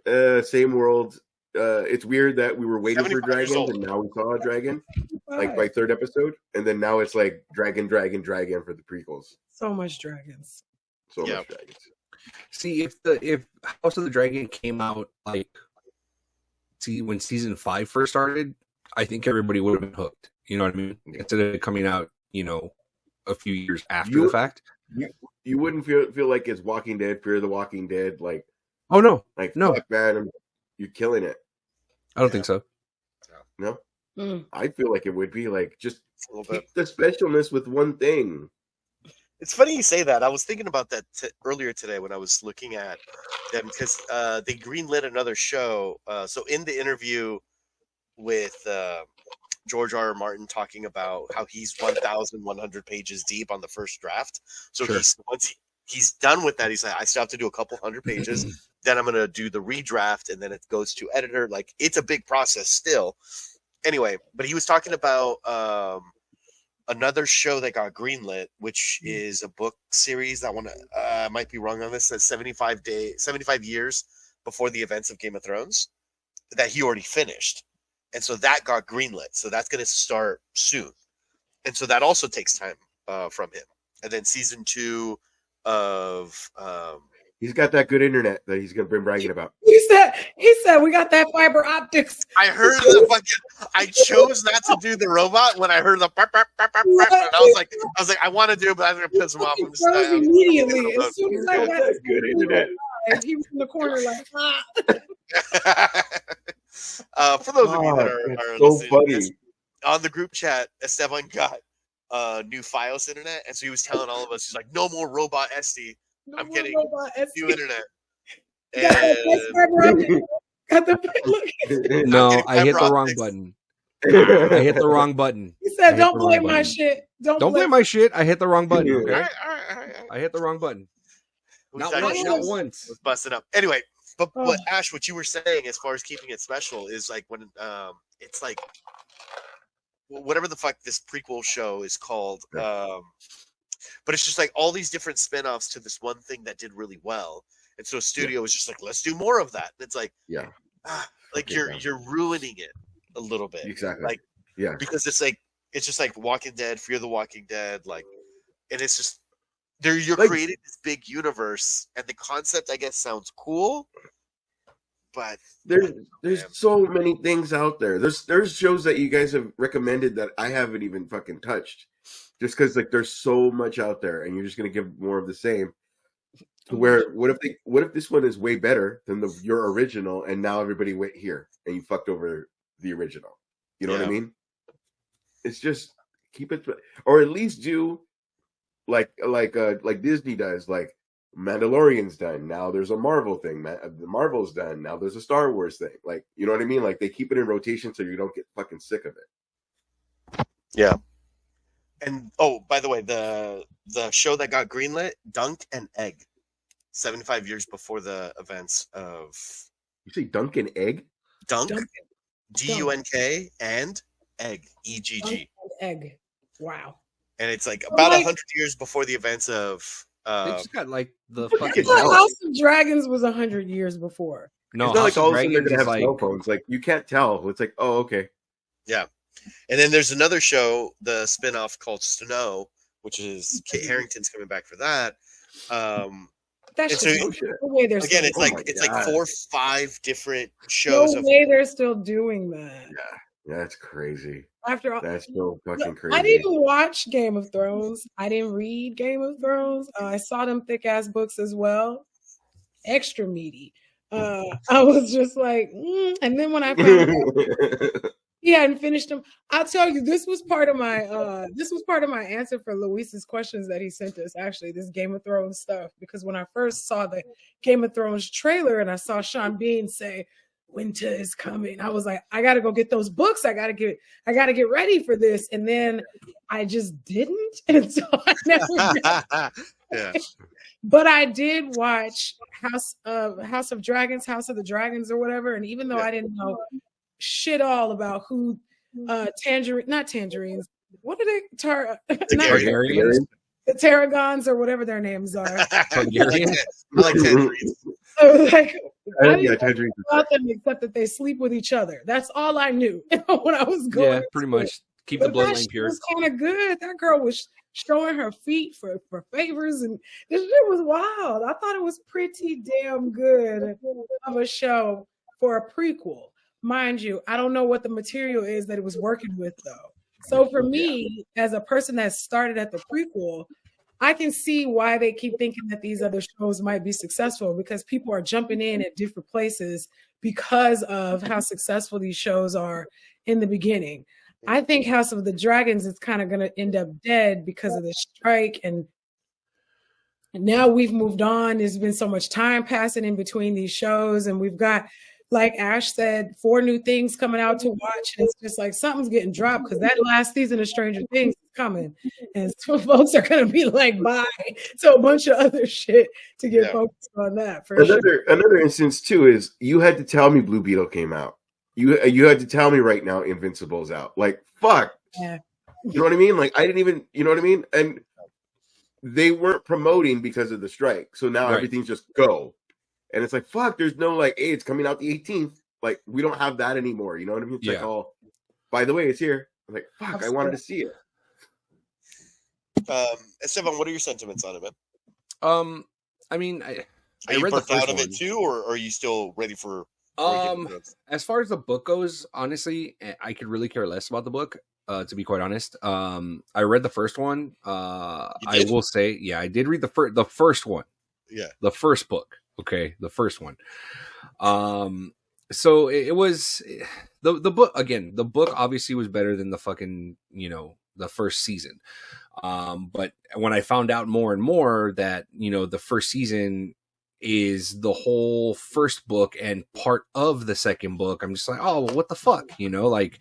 S2: Same world. It's weird that we were waiting for dragons, and now we saw a dragon, like by third episode, and then now it's like dragon for the prequels.
S1: So much dragons.
S2: So much dragons.
S3: See, if House of the Dragon came out when season 5 first started, I think everybody would have been hooked. You know what I mean? Instead of it coming out, a few years after the fact.
S2: You wouldn't feel like it's Walking Dead, Fear the Walking Dead, like.
S3: Oh no!
S2: Like,
S3: no,
S2: fuck, man, you're killing it.
S3: I don't think so.
S2: No, I feel like it would be like just
S4: a little bit.
S2: The specialness with one thing.
S4: It's funny you say that. I was thinking about that earlier today when I was looking at them, because they greenlit another show. So in the interview with George R.R. Martin talking about how he's 1,100 pages deep on the first draft. So once he's done with that, he's like, I still have to do a couple hundred pages. Then I'm going to do the redraft, and then it goes to editor. Like, it's a big process still. Anyway, but he was talking about another show that got greenlit, which is a book series that I might be wrong on this. That's 75 years before the events of Game of Thrones that he already finished. And so that got greenlit. So that's going to start soon. And so that also takes time from him. And then season 2 of
S2: he's got that good internet that he's going to be bragging about.
S1: He said we got that fiber optics.
S4: I heard the fucking. I chose not to do the robot when I heard the. And I was like, I want to do it, but I'm going to piss him off.
S1: Immediately, as soon as I got
S2: that good internet,
S1: he was in the corner like,
S4: for those of you that are
S2: so
S4: listening,
S2: funny.
S4: On the group chat, Esteban got new Fios internet, and so he was telling all of us, he's like, "No more robot SD. I'm getting new internet."
S3: No, I hit the wrong button. I hit the wrong button.
S1: He said, "Don't blame my shit. Don't blame
S3: my shit. I hit the wrong button." Okay?
S4: All right.
S3: I hit the wrong button. Not once.
S4: Was busted up. Anyway, but Ash, what you were saying as far as keeping it special is like when it's like whatever the fuck this prequel show is called. But it's just like all these different spinoffs to this one thing that did really well. And so studio was just like, let's do more of that. And it's like, like
S2: Okay,
S4: you're ruining it a little bit.
S2: Exactly.
S4: Like
S2: Yeah.
S4: because it's just like Walking Dead, Fear the Walking Dead, like, and it's just you're
S2: Like-
S4: creating this big universe, and the concept I guess sounds cool, but
S2: There's
S4: man.
S2: so many things out there. There's shows that you guys have recommended that I haven't even fucking touched, just because like there's so much out there, and you're just gonna give more of the same. Where what if this one is way better than your original, and now everybody went here and you fucked over the original? You know what I
S4: Yeah.
S2: mean? It's just keep it, or at least do like Disney does, like Mandalorian's done. Now there's a Marvel thing. The Marvel's done. Now there's a Star Wars thing. Like, you know what I mean? Like they keep it in rotation so you don't get fucking sick of it.
S4: Yeah. And oh, by the way, the show that got greenlit, Dunk and Egg, 75 years before the events of
S2: You say Dunk and Egg?
S4: Dunk,
S1: Dunk.
S4: DUNK, and Egg, EGG.
S1: Egg. Wow.
S4: And it's like about
S1: like-
S4: 100 years before the events of
S3: They just got like the
S2: Look at
S3: fucking
S2: that.
S1: The House of Dragons was 100 years before.
S3: no.
S2: It's not like
S3: House of
S2: all of a sudden they're
S3: Dragons
S2: gonna
S3: is
S2: have
S3: like
S2: cell phones. Like you can't tell. It's like, oh, okay.
S4: And then there's another show, the spin-off called Snow, which is Kit Harington's coming back for that.
S1: That's
S4: And
S1: just
S4: so-
S1: no way they're
S4: Again,
S1: still,
S4: it's
S2: Oh
S4: like
S2: my
S4: it's like
S2: God.
S4: 4 or 5 different
S1: no
S4: shows of
S1: way they're still doing that.
S2: That's crazy.
S1: After all,
S2: That's so fucking
S1: look,
S2: crazy.
S1: I didn't watch Game of Thrones. I didn't read Game of Thrones. I saw them thick ass books as well, extra meaty. I was just like, and then when I found out he hadn't finished them, I'll tell you, this was part of my answer for Luis's questions that he sent us. Actually, this Game of Thrones stuff, because when I first saw the Game of Thrones trailer and I saw Sean Bean say winter is coming, I was like, I gotta go get those books. I gotta get ready for this. And then I just didn't. And so I never did.
S4: yeah.
S1: But I did watch House of the Dragons or whatever. And even though
S4: Yeah.
S1: I didn't know shit all about who not tangerines, what are they? Not
S3: Targaryens.
S1: the Tarragons or whatever their names are.
S3: Targaryens.
S4: I like tangerines.
S1: I was like, I didn't
S2: yeah,
S1: know
S2: Tangerines is
S1: about them except that they sleep with each other. That's all I knew when I was going.
S3: Yeah, pretty much. Keep the
S1: But that
S3: bloodline
S1: shit
S3: pure.
S1: was kind of good. That girl was showing her feet for favors, and this shit was wild. I thought it was pretty damn good of a show for a prequel. Mind you, I don't know what the material is that it was working with though. So for me, as a person that started at the prequel, I can see why they keep thinking that these other shows might be successful, because people are jumping in at different places because of how successful these shows are in the beginning. I think House of the Dragons is kind of going to end up dead because of the strike, and now we've moved on. There's been so much time passing in between these shows, and we've got, like Ash said, 4 new things coming out to watch, and it's just like something's getting dropped because that last season of Stranger Things is coming, and so folks are going to be like, bye to a bunch of other shit to get
S4: Yeah.
S1: focused on that. For sure.
S2: another instance too is you had to tell me Blue Beetle came out. You had to tell me right now Invincible's out. Like fuck.
S1: Yeah.
S2: You know what I mean? Like I didn't even, you know what I mean? And they weren't promoting because of the strike. So now
S3: Right.
S2: everything's just go. And it's like, fuck, there's no like, hey, it's coming out the 18th. Like, we don't have that anymore. You know what I mean? It's like,
S3: Yeah.
S2: oh, by the way, it's here. I'm like, fuck, I wanted to see it.
S4: Esteban, what are your sentiments on it, man?
S3: I mean,
S4: Are
S3: I
S4: you
S3: read the
S4: burnt out
S3: first
S4: of
S3: one.
S4: it too, or are you still ready for? Game of Thrones?
S3: As far as the book goes, honestly, I could really care less about the book. To be quite honest, I read the first one. I
S4: did?
S3: will say, yeah, I did read the first one.
S4: Yeah.
S3: The first book. Okay, the first one. So it was the book again. The book obviously was better than the fucking the first season. But when I found out more and more that the first season is the whole first book and part of the second book, I'm just like, oh, well, what the fuck, like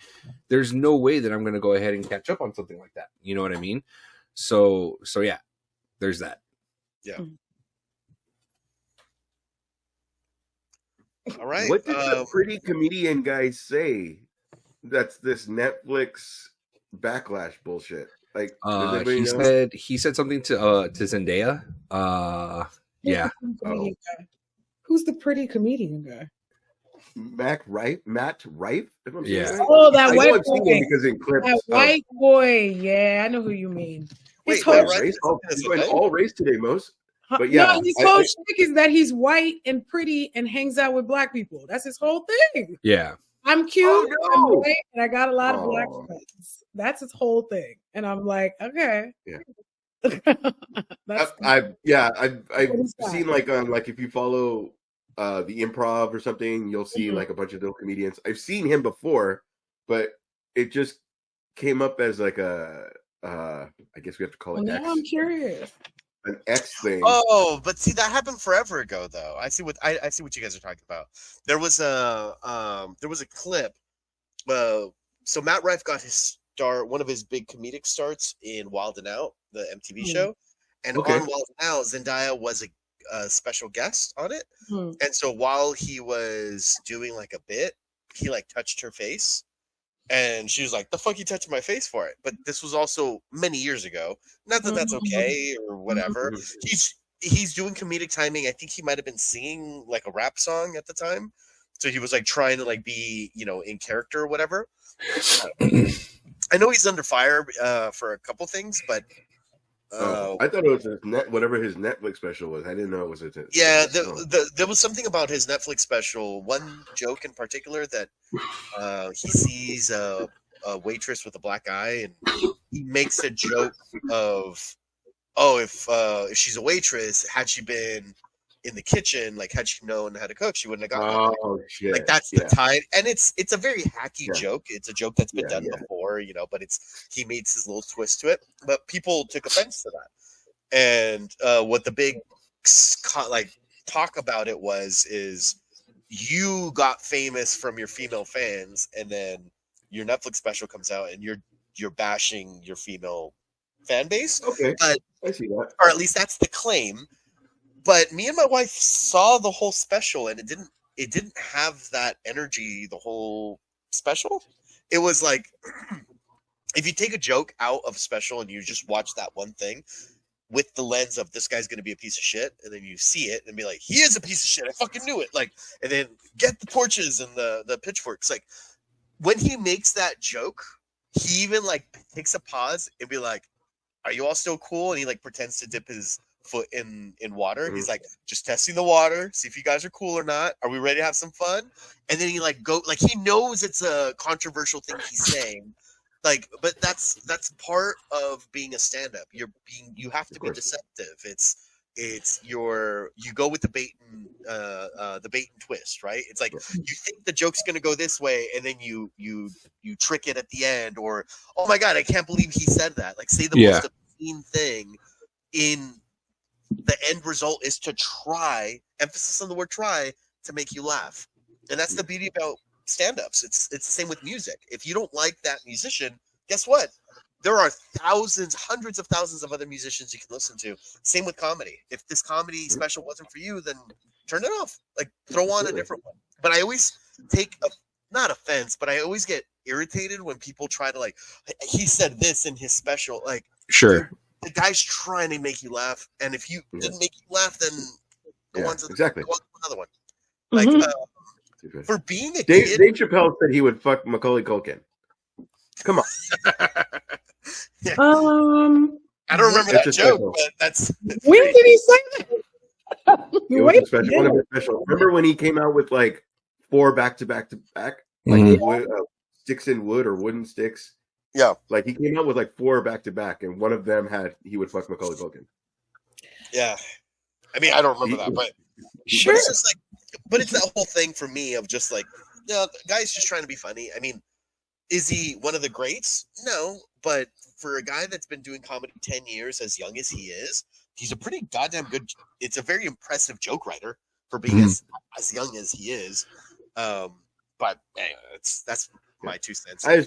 S3: there's no way that I'm going to go ahead and catch up on something like that. You know what I mean? So yeah, there's that.
S4: Yeah. All right.
S2: What did the pretty comedian guys say? That's this Netflix backlash bullshit. Like, does anybody know?
S3: He said something to Zendaya. Yeah.
S1: Who's the pretty comedian guy?
S2: Matt Rife. If I'm saying
S3: Yeah.
S2: it right.
S1: Oh, that
S2: I
S1: white
S2: know I've seen him
S1: boy.
S2: because in clips.
S1: That white boy. Yeah, I know who you mean. His
S4: Wait,
S1: whole
S4: Matt
S2: Yeah,
S4: Rife
S2: race. He's going
S4: okay?
S2: all race today, most. But
S1: no,
S2: yeah,
S1: his whole shtick is that he's white and pretty and hangs out with black people. That's his whole thing.
S3: Yeah.
S1: I'm cute,
S2: Oh,
S1: I'm
S2: no.
S1: white, and I got a lot of black
S2: Oh.
S1: friends. That's his whole thing. And I'm like, okay.
S2: Yeah.
S1: That's
S2: I've
S1: what he's got.
S2: seen like on like if you follow the improv or something, you'll see
S1: Mhm.
S2: like a bunch of little comedians. I've seen him before, but it just came up as like a I guess we have to call
S1: Well,
S2: it
S1: now I'm curious.
S2: an X thing.
S4: Oh, but see, that happened forever ago, though. I see what you guys are talking about. There was a clip. So Matt Rife got his start, one of his big comedic starts in Wild 'N Out, the MTV
S1: Hmm.
S4: show, and
S2: Okay.
S4: on Wild 'N Out, Zendaya was a special guest on it.
S1: Hmm.
S4: And so while he was doing like a bit, he like touched her face. And she was like, "The fuck you touching my face for it?" But this was also many years ago. Not that that's okay or whatever.
S2: Mhm.
S4: He's doing comedic timing. I think he might have been singing like a rap song at the time, so he was like trying to like be in character or whatever. I know he's under fire for a couple things, but
S2: I thought it was his whatever his Netflix special was. I didn't know it was
S4: yeah, there was something about his Netflix special. One joke in particular that he sees a waitress with a black eye, and he makes a joke of, "Oh, if she's a waitress, had she been in the kitchen, like had she known how to cook, she wouldn't have gotten it."
S2: Oh shit!
S4: Like that's the time, and it's a very hacky
S2: Yeah.
S4: joke. It's a joke that's been
S2: Yeah,
S4: done
S2: yeah.
S4: before, but he makes his little twist to it. But people took offense to that, and what the big like talk about it is you got famous from your female fans, and then your Netflix special comes out, and you're bashing your female fan base.
S2: Okay,
S4: But
S2: I see that.
S4: or at least that's the claim. But me and my wife saw the whole special, and it didn't have that energy the whole special. It was like if you take a joke out of a special and you just watch that one thing with the lens of this guy's going to be a piece of shit, and then you see it and be like, he is a piece of shit, I fucking knew it, like, and then get the torches and the pitchforks. Like when he makes that joke, he even like takes a pause and be like, are you all still cool? And he like pretends to dip his foot in water. He's like, just testing the water, see if you guys are cool or not. Are we ready to have some fun? And then he like he knows it's a controversial thing he's saying. Like, but that's part of being a stand-up. You have to be deceptive. It's you go with the bait and twist, right? It's like you think the joke's gonna go this way, and then you trick it at the end, or oh my god, I can't believe he said that. Like say the most obscene thing, in the end result is to try, emphasis on the word try, to make you laugh. And that's the beauty about stand-ups. It's the same with music. If you don't like that musician, guess what? There are thousands, hundreds of thousands of other musicians you can listen to. Same with comedy. If this comedy special wasn't for you, then turn it off. Like throw on a different one. But I always take not offense, but I always get irritated when people try to like, he said this in his special. Like,
S3: Sure.
S4: The guy's trying to make you laugh, and if you didn't make you laugh, then go on to
S2: exactly
S4: another one. Like for being a kid,
S2: Dave Chappelle said he would fuck Macaulay Culkin. Come on.
S4: Yeah. I don't remember that joke, but that's
S1: when did he say that?
S2: It was a special, one of his special. Remember when he came out with like 4 back-to-back, like sticks in wood or wooden sticks?
S4: Yeah,
S2: like he came out with like 4 back-to-back, and one of them had he would fuck Macaulay Culkin.
S4: Yeah, I mean I don't remember that, but
S1: sure.
S4: But it's just like, but it's that whole thing for me of just like, the guy's just trying to be funny. I mean, is he one of the greats? No, but for a guy that's been doing comedy 10 years, as young as he is, he's a pretty goddamn good. It's a very impressive joke writer for being as young as he is. But anyway, that's my 2 cents.
S2: I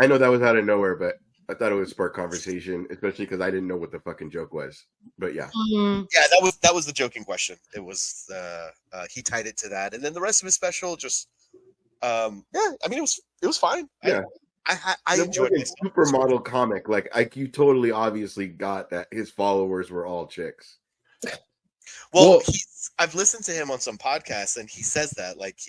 S2: know that was out of nowhere, but I thought it would spark conversation, especially because I didn't know what the fucking joke was. But yeah,
S4: that was the joking question. It was he tied it to that, and then the rest of his special just I mean it was fine.
S2: Yeah,
S4: I enjoyed it.
S2: Supermodel comic, like you totally obviously got that his followers were all chicks.
S4: Well, I've listened to him on some podcasts, and he says that like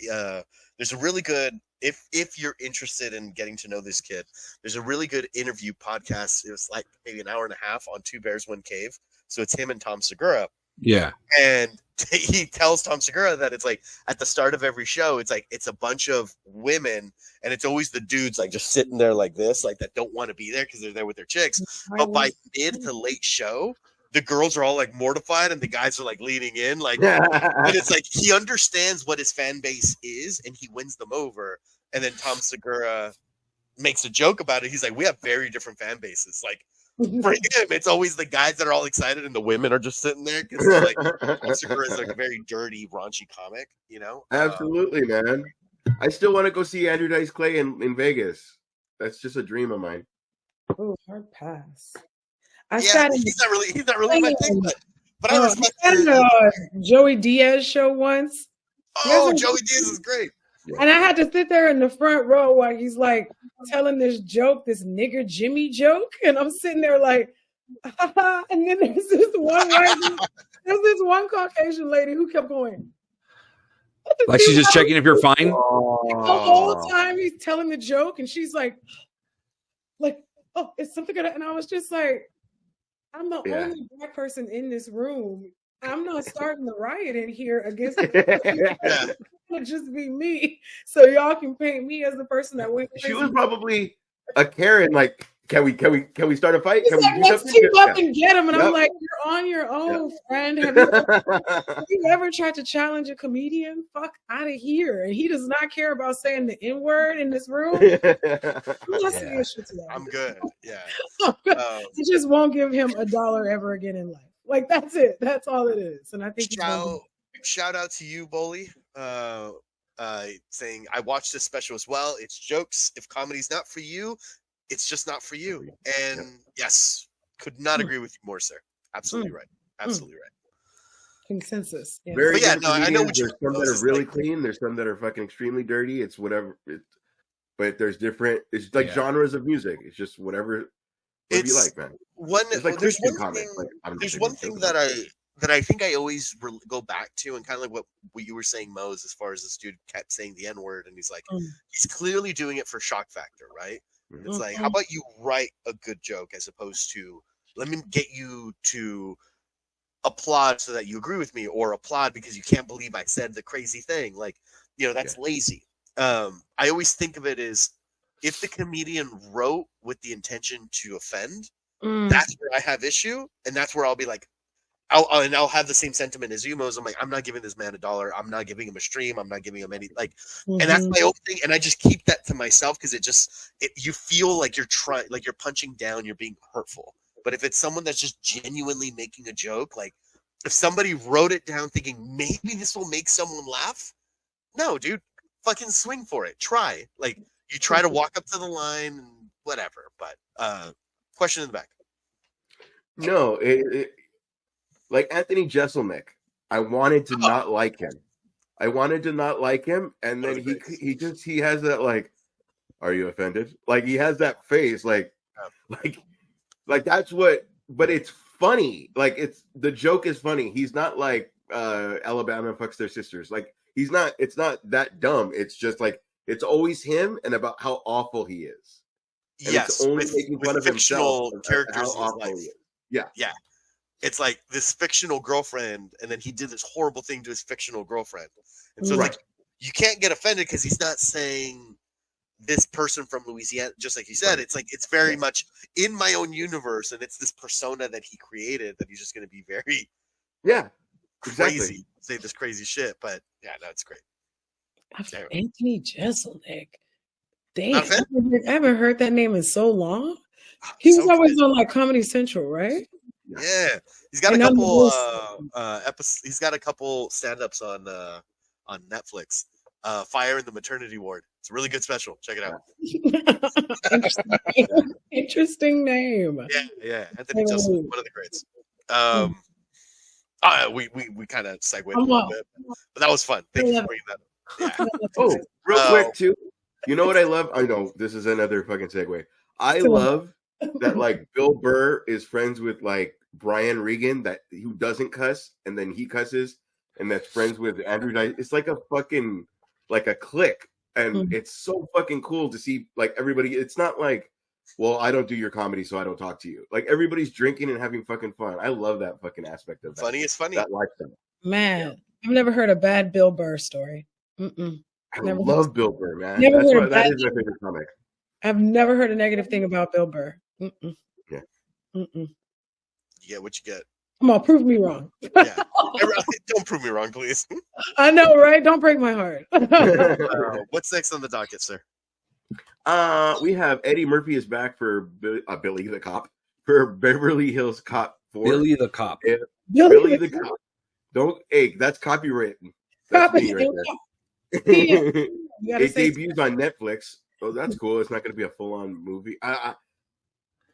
S4: There's a really good if you're interested in getting to know this kid. There's a really good interview podcast. It was like maybe an hour and a half on Two Bears One Cave. So it's him and Tom Segura.
S3: Yeah.
S4: And he tells Tom Segura that it's like at the start of every show, it's like it's a bunch of women, and it's always the dudes like just sitting there like this, like that don't want to be there because they're there with their chicks. But by mid to late show, the girls are all like mortified, and the guys are like leaning in, like. But it's like he understands what his fan base is, and he wins them over. And then Tom Segura makes a joke about it. He's like, "We have very different fan bases. Like for him, it's always the guys that are all excited, and the women are just sitting there because like Tom Segura is like a very dirty, raunchy comic, you know."
S2: Absolutely, man. I still want to go see Andrew Dice Clay in Vegas. That's just a dream of mine.
S1: Oh, hard pass.
S4: He's not really my thing, but I respect
S1: the Joey Diaz show once.
S4: Oh, Joey Diaz is great.
S1: And I had to sit there in the front row while he's like telling this joke, this nigger Jimmy joke, and I'm sitting there like, and then there's this one Caucasian lady who kept going.
S3: Like she's just checking if you're fine.
S1: The whole time he's telling the joke, and she's like, oh, is something gonna? And I was just like, I'm the only black person in this room. I'm not starting the riot in here against it. It'll just be me. So y'all can paint me as the person that went crazy.
S2: She was probably a Karen, like, can we start a fight? Can
S1: like,
S2: we do
S1: let's
S2: something?
S1: team up and get him. And I'm like, you're on your own, friend. Have you ever tried to challenge a comedian? Fuck out of here. And he does not care about saying the N-word in this room.
S4: I'm good. Yeah.
S1: I just won't give him $1 ever again in life. Like, that's it. That's all it is. And I think
S4: shout out to you, Boley, saying I watched this special as well. It's jokes. If comedy's not for you, it's just not for you. And yes, could not agree with you more, sir. Absolutely right. Absolutely right.
S1: Consensus. Yes.
S2: Very
S4: But no, I know what
S2: there's some that are really clean. There's some that are fucking extremely dirty. It's whatever. But there's different. It's like genres of music. It's just whatever you like, man.
S4: There's one thing that I think I always go back to, and kind of like what you were saying, Mose, as far as this dude kept saying the N-word, and he's like, he's clearly doing it for shock factor, right? It's like, how about you write a good joke as opposed to let me get you to applaud so that you agree with me, or applaud because you can't believe I said the crazy thing. Like, that's lazy. I always think of it as if the comedian wrote with the intention to offend, that's where I have issue, and that's where I'll be like, I'll have the same sentiment as you, Mose. I'm like, I'm not giving this man $1. I'm not giving him a stream. I'm not giving him any and that's my own thing. And I just keep that to myself because you feel like you're punching down, you're being hurtful. But if it's someone that's just genuinely making a joke, like if somebody wrote it down thinking maybe this will make someone laugh, no, dude, fucking swing for it. Try. Like you try to walk up to the line and whatever. But question in the back.
S2: No, like Anthony Jeselnik, I wanted to not like him. And then he has that like, are you offended? Like he has that face, like that's what. But it's funny. Like the joke is funny. He's not like Alabama fucks their sisters. Like he's not. It's not that dumb. It's just like it's always him and about how awful he is. And
S4: yes,
S2: it's only making fun of
S4: fictional
S2: himself.
S4: Characters
S2: how awful he is. Yeah.
S4: It's like this fictional girlfriend, and then he did this horrible thing to his fictional girlfriend. And so, like, you can't get offended because he's not saying this person from Louisiana, just like you said. It's like it's very much in my own universe, and it's this persona that he created that he's just going to be very, crazy, say this crazy shit. But yeah, no, it's great.
S1: Anthony Jeselnik. Damn, I haven't heard that name in so long. He was always on like Comedy Central, right?
S4: Yeah, he's got a couple episodes. He's got a couple stand-ups on Netflix. Fire in the Maternity Ward. It's a really good special. Check it out.
S1: Interesting name.
S4: Yeah. Anthony Jeselnik, one of the greats. We kind of segued a little bit, but that was fun. Thank you for bringing that up. Yeah.
S2: Real quick too. You know what I love? I know this is another fucking segue. I love that like Bill Burr is friends with like Brian Regan, who doesn't cuss, and then he cusses, and that's friends with Andrew Dice. It's like a fucking like a clique, and
S1: Mhm.
S2: it's so fucking cool to see like everybody. It's not like, well, I don't do your comedy, so I don't talk to you. Like everybody's drinking and having fucking fun. I love that fucking aspect of that.
S4: Funny is funny.
S2: That lifestyle.
S1: Man, I've never heard a bad Bill Burr story. Mm-mm.
S2: I
S1: Never heard-
S2: love Bill Burr, man.
S1: Never
S2: That's
S1: heard
S2: why
S1: of
S2: that
S1: that.
S2: is my favorite comic.
S1: I've never heard a negative thing about Bill Burr. Mm-mm.
S2: Yeah.
S1: Mm-mm.
S4: You get what you get.
S1: Come on, prove me wrong.
S4: Yeah. Don't prove me wrong, please.
S1: I know, right? Don't break my heart.
S4: What's next on the docket, sir?
S2: We have Eddie Murphy is back for Billy the Cop for Beverly Hills Cop 4.
S3: Billy the Cop.
S2: Billy the Cop. Don't, hey, that's copywritten. That's
S1: Copy.
S2: me right there.
S1: You gotta
S2: It
S1: say
S2: debuts on Netflix. Oh, that's cool. It's not going to be a full-on movie.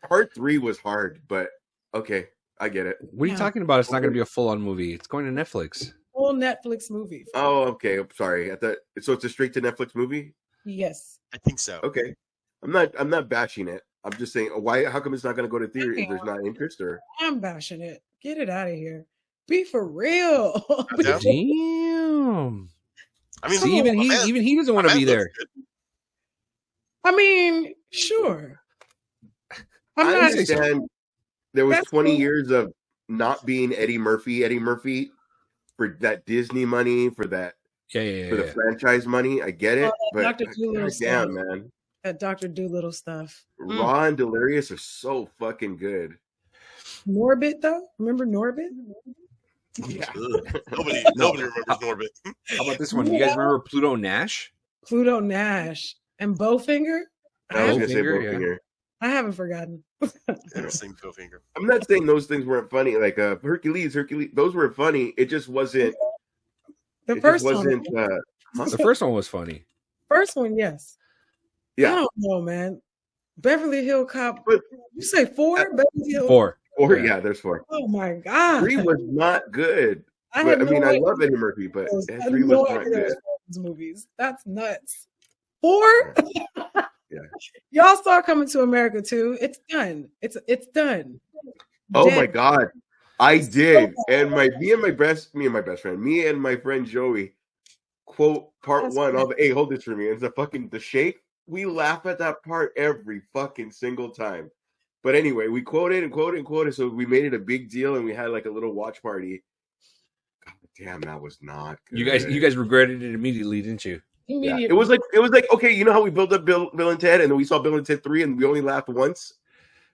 S2: Part 3 was hard, but okay, I get it.
S3: What are you
S1: Yeah.
S3: talking about? It's not going to be a full-on movie. It's going to Netflix.
S1: full Netflix movie.
S2: Oh, okay. I'm sorry. I thought so. It's a straight to Netflix movie.
S1: Yes.
S4: I think so.
S2: Okay, I'm not bashing it. I'm just saying, why? How come it's not going to go to theater if there's not interest? Or
S1: I'm bashing it. Get it out of here. Be for real.
S4: I'm down.
S3: Damn.
S4: I mean,
S3: See, even
S4: my
S3: he
S4: man-
S3: even he doesn't want
S4: my
S3: to
S4: man
S3: be
S4: looks
S3: there.
S4: good.
S1: I mean, sure. I'm
S2: I
S1: not.
S2: understand there was
S1: That's
S2: 20
S1: cool.
S2: years of not being Eddie Murphy for that Disney money, for that
S3: Yeah.
S2: for the franchise money. I get it,
S1: Oh,
S2: but
S1: Dr. Dolittle
S2: damn,
S1: stuff.
S2: man,
S1: That Dr. Doolittle stuff.
S2: Raw and Delirious are so fucking good.
S1: Norbit though? Remember Norbit?
S2: Yeah.
S4: Ugh. Nobody remembers Norbit.
S3: How about this one? You guys remember Pluto Nash?
S1: Pluto Nash and Bowfinger?
S2: I was gonna say
S3: Bowfinger, yeah.
S2: Bowfinger.
S1: I haven't forgotten.
S4: Interesting finger.
S2: I'm not saying those things weren't funny. Like Hercules, those were funny. It just wasn't.
S1: The
S2: It
S1: first
S2: just
S1: one.
S2: wasn't.
S3: The first one was funny.
S1: First one, yes. I
S2: Yeah,
S1: don't know, man. Beverly Hill Cop.
S2: But-
S1: You say 4? Beverly Hill.
S3: 4.
S2: or
S3: Yeah.
S2: yeah, there's 4.
S1: Oh my god.
S2: 3 was not good.
S1: I
S2: But,
S1: had
S2: I mean,
S1: no
S2: I
S1: idea
S2: love Eddie Murphy, but
S1: those- I had
S2: 3
S1: no
S2: was not
S1: idea there was
S2: good.
S1: 4 of those movies. That's nuts. 4?
S2: Yeah.
S1: Y'all saw Coming to America too. It's done. It's done.
S2: Oh
S1: Dead.
S2: my god, I did, and me and my friend Joey quote part
S1: That's
S2: 1
S1: right.
S2: of hey, hold this for me. It's the shake. We laugh at that part every fucking single time. But anyway, we quoted and quoted and quoted, so we made it a big deal, and we had like a little watch party. God damn, that was not good.
S3: You guys regretted it immediately, didn't you?
S2: Yeah.
S1: Immediately.
S2: It was like okay, you know how we built up Bill and Ted, and then we saw Bill and Ted 3, and we only laughed once,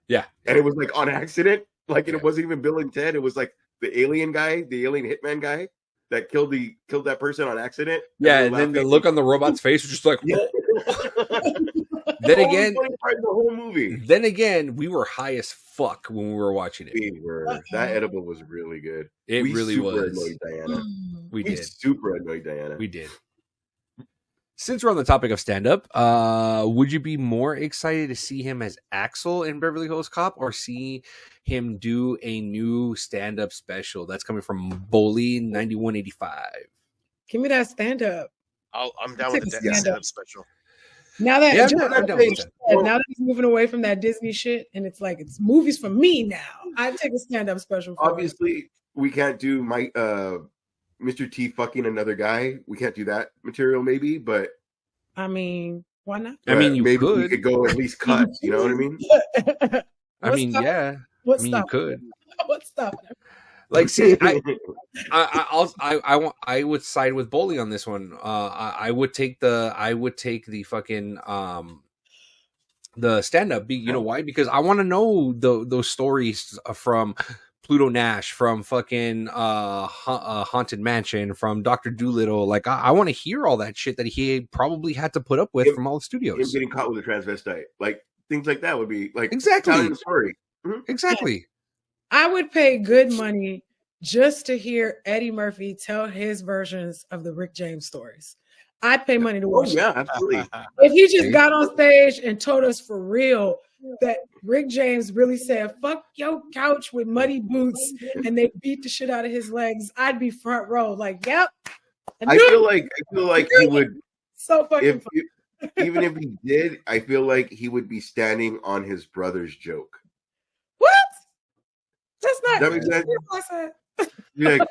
S3: Yeah.
S2: and it was like on accident. Like
S3: Yeah.
S2: it wasn't even Bill and Ted. It was like the alien guy, the alien hitman guy that killed that person on accident.
S3: Yeah,
S2: we
S3: and
S2: were
S3: then the
S2: laughing.
S3: look on the robot's face was just like,
S2: Yeah.
S3: Then
S2: Only
S3: again,
S2: 20 parts of the whole movie.
S3: then again, we were high as fuck when we were watching it.
S2: We were that edible was really good.
S3: It
S2: we
S3: really
S2: super
S3: was.
S2: Annoyed Diana.
S1: Mm.
S3: We did.
S2: Super annoyed Diana.
S3: We did. Since we're on the topic of stand-up, would you be more excited to see him as Axel in Beverly Hills Cop or see him do a new stand-up special that's coming from Boley 9185?
S1: Give me that stand up.
S4: I'm down with the
S1: Take a stand
S4: stand-up
S1: up.
S4: special.
S1: Now that
S3: Yeah,
S1: just
S3: I'm
S1: like
S3: down
S1: you
S3: with
S1: said,
S3: that.
S1: now that he's moving away from that Disney shit, and it's like it's movies for me now. I take a stand up special. For
S2: Obviously, we can't do Mr. T fucking another guy. We can't do that material, maybe, but
S1: I mean, why not?
S3: I mean, you
S2: maybe we
S3: could.
S2: could go at least cut. You know what I mean?
S3: I mean, yeah.
S1: What's
S3: I mean, you
S1: stopping?
S3: could.
S1: What's stopping?
S3: Like, see, I would side with Boley on this one. I would take the fucking the stand up. You know why? Because I want to know those stories from Pluto Nash, from fucking Haunted Mansion, from Dr. Dolittle. Like, I want to hear all that shit that he probably had to put up with from all the
S2: Him
S3: studios.
S2: getting caught with a transvestite, like things like that would be like
S3: Exactly.
S2: telling the story.
S3: Exactly.
S1: I would pay good money just to hear Eddie Murphy tell his versions of the Rick James stories. I'd pay money to
S2: Oh
S1: watch it.
S2: yeah, absolutely.
S1: If he just got on stage and told us for real that Rick James really said, fuck your couch with muddy boots, and they beat the shit out of his legs, I'd be front row. Like, yep.
S2: I feel like he would.
S1: So fucking
S2: Even if he did, I feel like he would be standing on his brother's joke.
S1: What? That's not
S2: That makes sense.
S1: I said.
S2: You're like,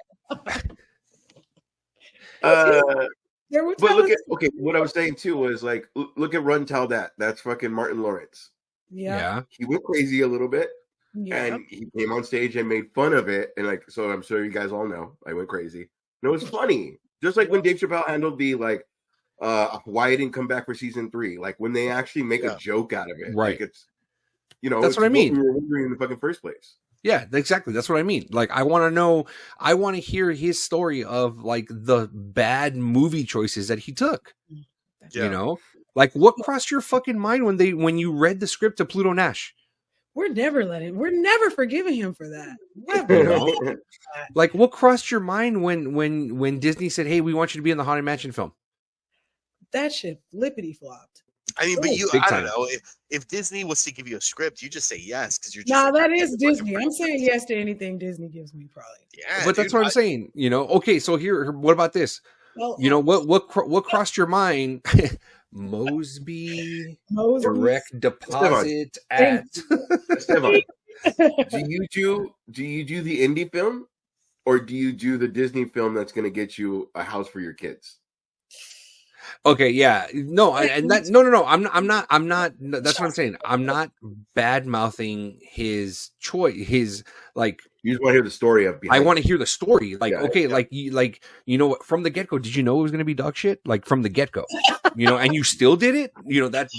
S1: They were
S2: But look
S1: telling
S2: at what I was saying too was like, look at Run Tell That. That's fucking Martin Lawrence.
S1: yeah,
S2: He went crazy a little bit,
S1: yeah.
S2: and he came on stage and made fun of it. And like, so I'm sure you guys all know I went crazy. And it was funny, just like when Dave Chappelle handled the like, why he didn't come back for season 3. Like when they actually make a joke out of it,
S3: Right?
S2: Like it's, you know,
S3: That's
S2: it's
S3: what I mean.
S2: we were wondering in the fucking first place.
S3: Yeah, exactly. That's what I mean. Like, I want to know. I want to hear his story of like the bad movie choices that he took.
S4: Yeah.
S3: You know, like what crossed your fucking mind when you read the script to Pluto Nash?
S1: We're never forgiving him for that.
S3: You know? Like what crossed your mind when Disney said, "Hey, we want you to be in the Haunted Mansion film"?
S1: That shit flippity flopped.
S4: I mean, but
S3: Ooh,
S4: you,
S3: big
S4: I
S3: time.
S4: don't know. If Disney was to give you a script, you just say yes because you're just.
S1: Nah,
S4: like,
S1: that is
S4: "Fucking
S1: Disney. I'm
S4: princess."
S1: saying yes to anything Disney gives me, probably.
S4: Yeah,
S3: But that's
S4: dude,
S3: what I'm saying. You know, okay. So here, what about this?
S1: Well,
S3: You know what crossed your mind? Mosby direct deposit at.
S2: Esteban, do you do the indie film, or do you do the Disney film that's going to get you a house for your kids?
S3: Okay, yeah, no, no. I'm not. That's what I'm saying. I'm not bad mouthing his choice. His like.
S2: You just want to hear the story of.
S3: I want to hear the story. Like,
S2: Yeah,
S3: okay,
S2: yeah.
S3: you know, from the get go. Did you know it was going to be dog shit? Like from the get go, you know, and you still did it. You know that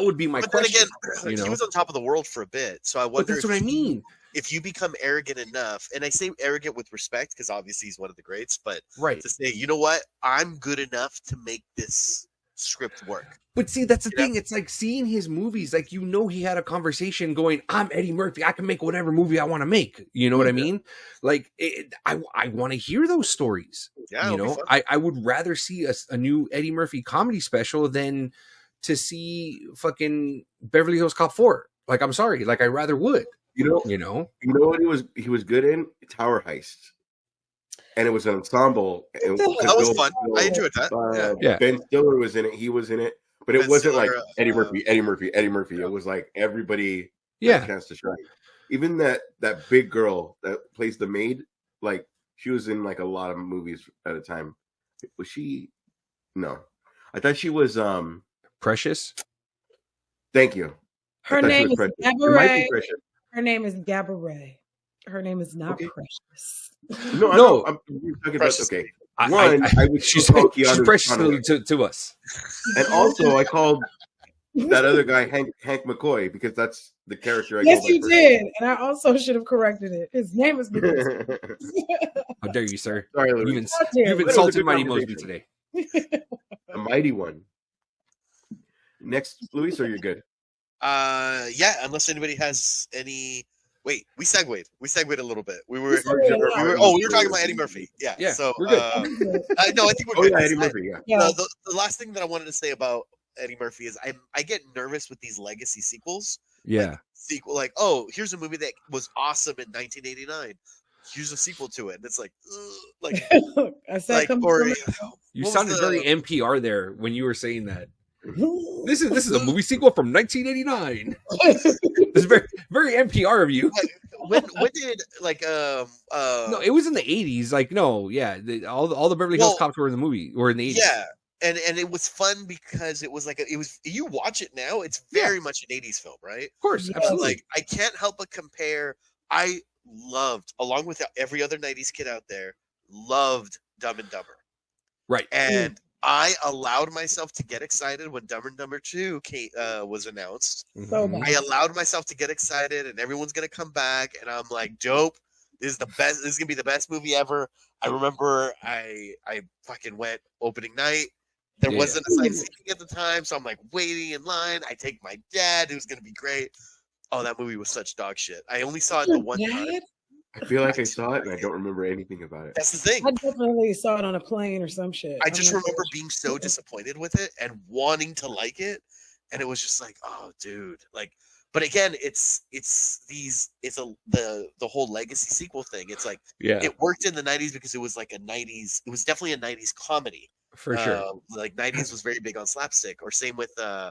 S3: would be my
S4: But then
S3: question.
S4: again,
S3: You know,
S4: he was on top of the world for a bit, so I
S3: but
S4: wonder.
S3: that's what I mean.
S4: If you become arrogant enough, and I say arrogant with respect because obviously he's one of the greats, but
S3: Right.
S4: to say, you know what, I'm good enough to make this script work.
S3: But see, that's the
S4: Yeah.
S3: thing. It's like seeing his movies. Like, you know, he had a conversation going, "I'm Eddie Murphy. I can make whatever movie I want to make." You know what I mean? Like, I want to hear those stories.
S4: Yeah,
S3: You
S4: it'll be
S3: know,
S4: fun.
S3: I would rather see a new Eddie Murphy comedy special than to see fucking Beverly Hills Cop 4. Like, I'm sorry. Like, I rather would.
S2: You know what he was good in? Tower Heist. And it was an ensemble. And
S4: That was fun. I enjoyed that.
S3: Yeah.
S2: Ben Stiller was in it. He was in it. But it
S4: Ben
S2: wasn't
S4: Stiller,
S2: like Eddie Murphy. It was like everybody had
S3: Yeah.
S2: a chance to shine. Even that big girl that plays the maid, like she was in like a lot of movies at a time. Was she? No. I thought she was
S3: Precious.
S2: thank you.
S1: Her name is Gabourey.
S2: Precious.
S1: Her name is Gabourey. Her name is not
S2: Okay.
S1: Precious.
S2: No,
S3: No.
S2: I'm talking
S4: Precious.
S2: about okay.
S3: I
S2: would
S3: she's
S2: still call Keanu
S3: precious
S2: Conway.
S3: to us.
S2: And also I called that other guy Hank McCoy because that's the character I
S1: Yes,
S2: go by
S1: you
S2: first.
S1: did, and I also should have corrected it. His name is Nicholas.
S3: How dare you, sir?
S2: Sorry,
S3: You've,
S2: Louis.
S1: How dare
S3: you've
S1: you.
S2: But it was a
S3: insulted
S2: good
S3: Mighty Mosby
S2: conversation.
S3: today.
S2: A mighty one. Next, Luis, or you're good?
S4: Yeah, unless anybody has any. Wait, we segued a little bit. We were talking about Eddie Murphy. Yeah.
S3: Yeah,
S4: So
S3: we're good.
S4: no, I think we're
S2: Oh
S4: good.
S2: yeah, Eddie Murphy. Yeah.
S1: Yeah.
S4: The last thing that I wanted to say about Eddie Murphy is I get nervous with these legacy sequels.
S3: Yeah.
S4: Sequel like, oh, here's a movie that was awesome in 1989. Here's a sequel to it, and it's like, like,
S1: I said,
S4: like,
S1: come
S4: or
S1: from
S3: You
S4: what was
S3: sounded
S4: the-
S3: very NPR there when you were saying that.
S1: it.
S3: This is a movie sequel from 1989. It's very very NPR of you.
S4: when did like
S3: No, it was in the 80s. Like no, yeah, all the Beverly Hills Cops were in the movie. Were in the 80s.
S4: yeah, and it was fun because it was like it was. You watch it now, it's very much an 80s film, right?
S3: Of course,
S1: Yeah.
S3: absolutely.
S4: Like I can't help but compare. I loved, along with every other 90s kid out there, loved Dumb and Dumber.
S3: Right.
S4: And I allowed myself to get excited when Dumb and Dumber 2 was announced.
S1: So
S3: Mhm.
S1: bad.
S4: I allowed myself to get excited, and everyone's gonna come back, and I'm like, dope. This is the best. This is gonna be the best movie ever. I remember I fucking went opening night. There
S3: Yeah.
S4: wasn't a sightseeing at the time, so I'm like waiting in line. I take my dad, who's gonna be great. Oh, that movie was such dog shit. I only saw it the one time.
S1: Dad?
S2: I feel like I saw it and I don't remember anything about it.
S4: That's the thing.
S1: I definitely saw it on a plane or some shit.
S4: I just
S1: I'm not
S4: remember
S1: sure.
S4: being so disappointed with it and wanting to like it, and it was just like, oh, dude, like. But again, it's the whole legacy sequel thing. It's like
S3: Yeah,
S4: it worked in the 90s because it was like a 90s. It was definitely a 90s comedy.
S3: for sure.
S4: Like 90s was very big on slapstick. Or same with
S2: Yeah.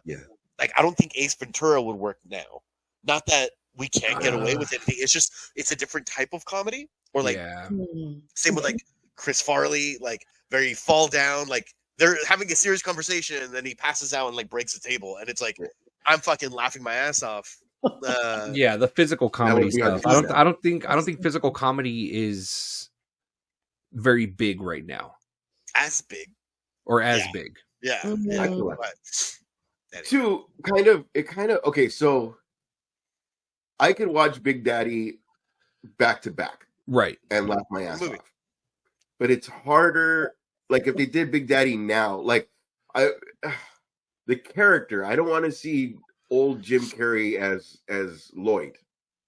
S4: like I don't think Ace Ventura would work now. Not that we can't get away with anything. It's just it's a different type of comedy. Or like
S3: yeah.
S1: Hmm.
S4: same with like Chris Farley, like very fall down, like they're having a serious conversation, and then he passes out and like breaks the table, and it's like I'm fucking laughing my ass off.
S3: Yeah, the physical comedy
S2: would be
S3: stuff.
S2: on
S3: I don't think physical comedy is very big right now,
S4: as big.
S3: or as
S4: Yeah.
S3: big.
S4: Yeah.
S1: Mhm.
S4: yeah.
S2: I feel like-
S4: But,
S2: Two, okay, so I could watch Big Daddy back to back
S3: Right.
S2: and laugh my ass
S4: Movie.
S2: off. But it's harder, like if they did Big Daddy now, like the character, I don't want to see old Jim Carrey as Lloyd.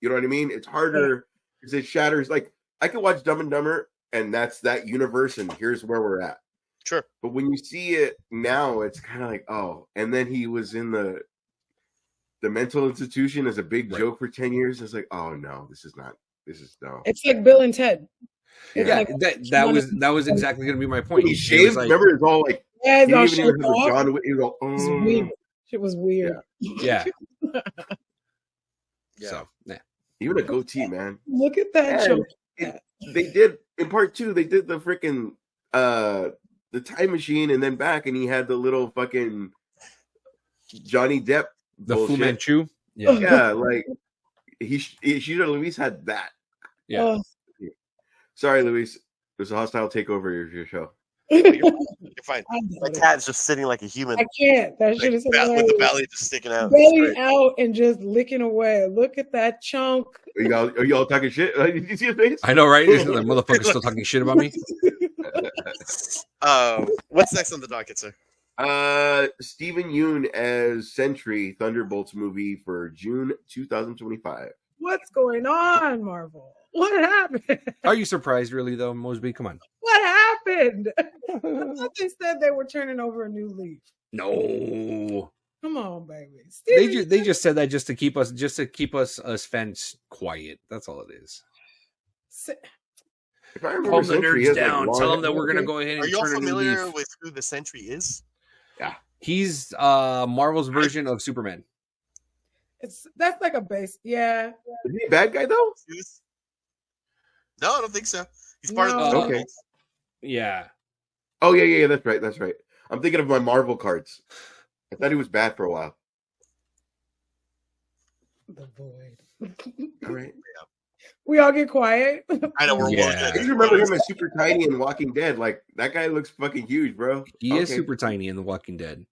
S2: You know what I mean? It's harder because it shatters. Like I could watch Dumb and Dumber, and that's that universe, and here's where we're at.
S4: Sure.
S2: But when you see it now, it's kind of like, oh, and then he was in the mental institution as a big
S3: Right.
S2: joke for 10 years. It's like, oh no, this is no.
S1: It's like Bill and Ted. It's
S3: Yeah,
S1: like,
S3: that was exactly going to be my point.
S2: He
S3: It was
S2: shaved.
S3: like-
S2: Remember, it's all like
S1: yeah,
S2: he
S1: it's all
S2: didn't even
S1: shaved
S2: have a
S1: off.
S2: John Wick. He was all,
S1: It was weird. It was weird.
S3: yeah.
S4: Yeah.
S3: So, yeah.
S2: even a goatee, man.
S1: Look at that
S2: And
S1: joke.
S2: they did in part 2. They did the freaking the time machine and then back, and he had the little fucking Johnny Depp
S3: The Fu
S2: bullshit.
S3: Manchu. Yeah.
S2: Yeah, like he should have at least had that.
S3: Yeah.
S1: Oh.
S2: Sorry, Luis. There's a hostile takeover of your show.
S4: You're fine.
S1: I
S4: My
S1: doubt it.
S4: cat's just sitting like a human,
S1: I can't. That
S4: like,
S1: shit is
S4: with the
S1: hilarious.
S4: belly just sticking out.
S1: Belly
S4: It's great.
S1: out and just licking away. Look at that chunk.
S2: Are y'all talking shit? Did you see his face?
S3: I know, right? This is the motherfucker still talking shit about me.
S4: What's next on the docket, sir?
S2: Stephen Yeun as Sentry, Thunderbolts movie for June 2025.
S1: What's going on, Marvel? What happened?
S3: Are you surprised, really, though, Mosby? Come on.
S1: What happened? I thought they said they were turning over a new leaf.
S3: No.
S1: Come on, baby.
S3: They just said that just to keep us fans quiet. That's all it is.
S2: If I remember,
S3: Calm the
S2: Sentry, he
S3: nerds
S2: has, like,
S3: down.
S2: long
S3: Tell
S2: hair.
S3: them that we're gonna
S2: Okay.
S3: go ahead
S4: Are
S3: and
S4: you all
S3: turn a new
S4: familiar
S3: leaf.
S4: with who the Sentry is?
S3: He's Marvel's version of Superman.
S1: That's like a base. Yeah.
S2: Is he a bad guy though?
S4: No, I don't think so. He's part of the
S1: No.
S2: Okay.
S4: Thunderbolts.
S3: Yeah.
S2: Oh yeah, that's right. I'm thinking of my Marvel cards. I thought he was bad for a while.
S1: The void.
S2: All right.
S1: We all get quiet.
S4: I know we're
S3: Yeah.
S2: I
S4: well
S2: just remember him as super tiny in Walking Dead. Like that guy looks fucking huge, bro.
S3: He is
S2: Okay.
S3: super tiny in The Walking Dead.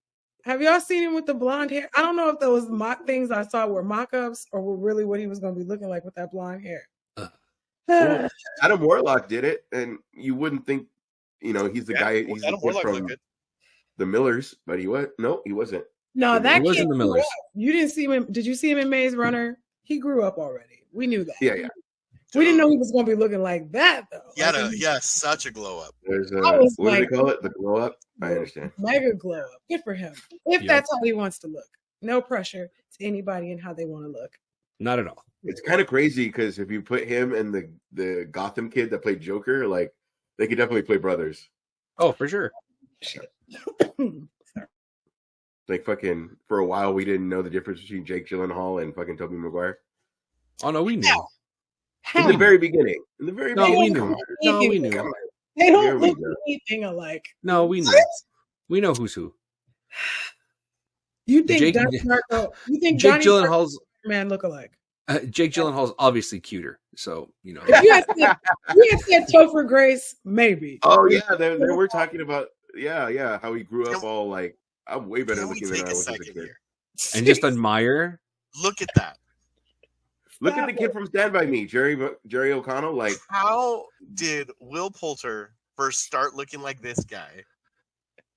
S1: Have y'all seen him with the blonde hair? I don't know if those things I saw were mock-ups or were really what he was going to be looking like with that blonde hair.
S2: Well, Adam Warlock did it, and you wouldn't think, he's the guy. He's the
S4: Adam
S2: kid
S4: Warlock looked
S2: from
S4: good.
S2: the Millers, but he was he wasn't.
S1: No, that
S3: He was
S1: kid
S3: in The
S1: grew
S3: Millers.
S1: up. You didn't see him. Did you see him in Maze Runner? He grew up already. We knew that.
S2: Yeah.
S1: We didn't know he was going to be looking like that though.
S4: Yeah, such a glow up.
S2: There's a
S1: I was
S2: what do
S1: like-
S2: they call it? The glow up. I understand.
S1: Mega glow up. Good for him. If
S3: Yeah.
S1: that's how he wants to look. No pressure to anybody and how they want to look.
S3: Not at all.
S2: It's kind of crazy because if you put him and the Gotham kid that played Joker, like they could definitely play brothers.
S3: Oh, for sure.
S2: Like fucking for a while, we didn't know the difference between Jake Gyllenhaal and fucking Tobey Maguire
S3: Oh no, we knew.
S2: in the very beginning. In the very
S3: No,
S2: beginning,
S3: we knew.
S2: come on.
S3: No, we knew.
S2: Come on.
S1: They
S2: Here
S1: don't
S2: we
S1: look
S2: go.
S1: anything alike.
S3: No, we knew.
S1: What?
S3: We know who's who.
S1: You think
S3: Jake-
S1: Donnie Darko? You think
S3: Jake
S1: Johnny
S3: Gyllenhaal's
S1: man look alike?
S3: Jake Gyllenhaal's obviously cuter, so
S1: If you had said Topher Grace, maybe.
S2: Oh yeah, they were talking about how he grew up
S4: Can-
S2: all like I'm way better
S4: Can we
S2: looking than
S4: take
S2: I
S4: a
S2: was as a
S4: second
S2: kid.
S4: here?
S3: and just admire.
S4: Look at that.
S2: Look at the kid from Stand By Me, Jerry O'Connell. Like
S4: How did Will Poulter first start looking like this guy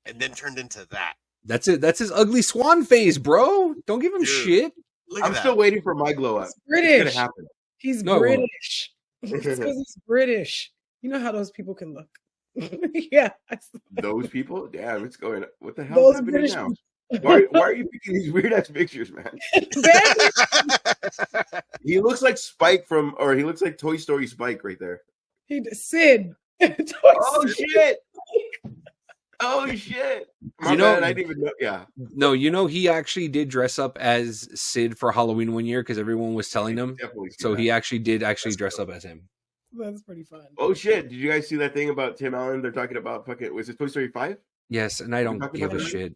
S4: and then turned into that?
S3: That's it. That's his ugly swan phase, bro. Don't give him
S4: Dude.
S3: shit.
S4: Look at
S2: I'm
S4: that.
S2: still waiting for my glow up.
S1: He's
S2: It's
S1: British.
S2: gonna happen.
S1: He's
S3: No, it won't.
S1: British. It's because he's British. You know how those people can look. Yeah.
S2: Those people, damn, it's going. What the hell's
S1: Those
S2: happening
S1: British
S2: now? Why are you picking these weird ass pictures, man? He looks like Spike he looks like Toy Story Spike right there.
S1: Sid.
S2: Oh shit! Oh shit! My
S3: You know-
S2: bad, I didn't even know. Yeah,
S3: No, he actually did dress up as Sid for Halloween one year because everyone was telling him.
S2: definitely. See
S3: So
S2: that.
S3: he actually did
S4: That's
S3: dress
S4: cool.
S3: up as him.
S1: That's pretty fun.
S2: Oh shit! Did you guys see that thing about Tim Allen? They're talking about fucking. Was it Toy Story 5?
S3: Yes, and I don't
S2: talking
S3: give a
S2: about that?
S3: shit.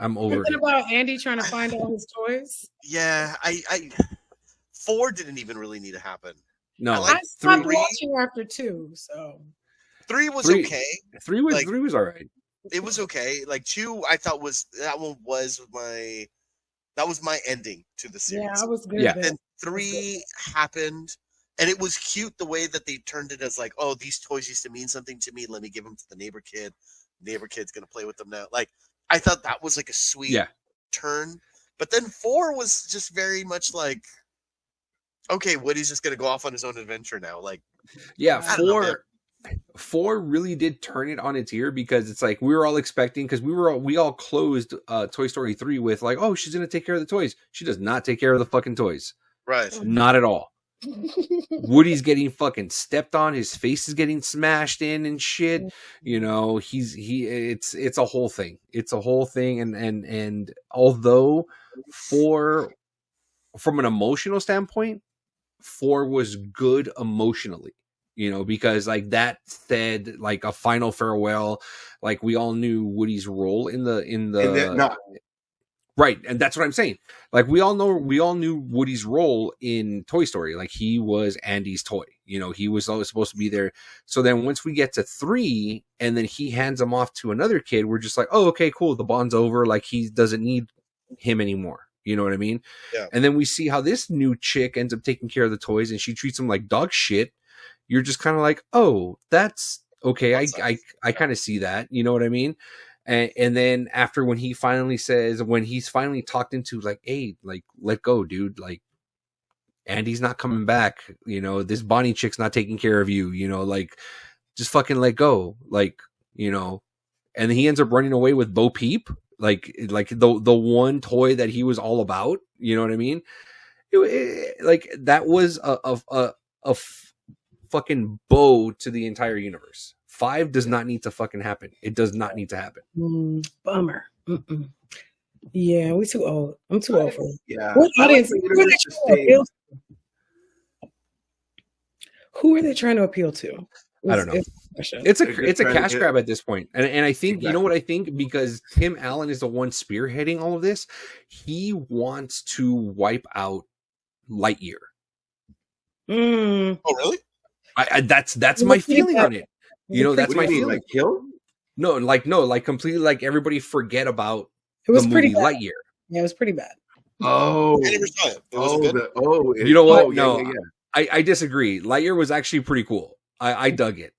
S3: I'm over
S1: Something
S3: it.
S1: about Andy trying to find all his toys.
S4: Yeah, I 4 didn't even really need to happen.
S3: No,
S4: I like
S1: I stopped
S4: 3.
S1: watching after 2, so
S4: 3 was
S3: Three-
S4: okay.
S3: 3 was
S4: like-
S3: 3 was all right.
S4: It was okay. Like 2, I thought that one was my ending to the series.
S1: yeah, I was good.
S3: Yeah.
S1: then.
S4: Then 3 happened, and it was cute the way that they turned it as like, oh, these toys used to mean something to me. Let me give them to the neighbor kid. Neighbor kid's gonna play with them now. Like, I thought that was like a sweet turn. But then 4 was just very much like, okay, Woody's just gonna go off on his own adventure now. Like,
S3: Yeah,
S4: I don't know, man.
S3: 4 really did turn it on its ear, because it's like we were all expecting, because we all closed Toy Story 3 with like, oh, she's gonna take care of the toys. She does not take care of the fucking toys.
S4: right?
S3: Not at all. Woody's getting fucking stepped on. His face is getting smashed in and shit. You know, it's a whole thing. It's a whole thing. And although 4, from an emotional standpoint, 4 was good emotionally, you know, because like that said, like a final farewell, like we all knew Woody's role in the right, and that's what I'm saying. Like we all knew Woody's role in Toy Story. Like he was Andy's toy. You know, he was always supposed to be there. So then once we get to 3, and then he hands him off to another kid, we're just like, oh, okay, cool. The bond's over. Like he doesn't need him anymore. You know what I mean?
S4: Yeah.
S3: And then we see how this new chick ends up taking care of the toys, and she treats him like dog shit. You're just kind of like, oh, that's okay. I kind of see that. You know what I mean? And then after when he's finally talked into like, hey, like, let go, dude. Like, Andy's not coming back. You know, this Bonnie chick's not taking care of you. You know, like, just fucking let go. Like, you know, and he ends up running away with Bo Peep. Like the one toy that he was all about. You know what I mean? Like that was a fucking bow to the entire universe. 5 does not need to fucking happen. It does not need to happen.
S1: Bummer. Mm-mm. Yeah, we too old. I'm too old for it.
S2: Yeah.
S1: What
S2: I like
S1: audience?
S2: the
S1: Who are
S2: universe
S1: they
S2: to
S1: trying to
S2: stay-
S1: appeal to? Who are they trying to appeal to?
S3: I don't know.
S1: It's the question.
S3: It's
S2: They're
S3: a
S2: just trying to
S3: cash
S2: get-
S3: grab at this point. And I think, you know
S2: Exactly.
S3: what I think? Because Tim Allen is the one spearheading all of this. He wants to wipe out Lightyear.
S1: Mm.
S4: Oh, really?
S3: That's my feeling on it. You know, that's
S2: What do
S3: my
S2: you mean,
S3: feeling.
S2: like kill?
S3: No, completely like everybody forget about
S1: It was
S3: the
S1: pretty
S3: movie
S1: bad.
S3: Lightyear.
S1: Yeah, it was pretty bad.
S2: Oh,
S4: I never saw it. It was good.
S3: You know what?
S2: Oh,
S3: No.
S2: yeah.
S3: I disagree. Lightyear was actually pretty cool. I dug it.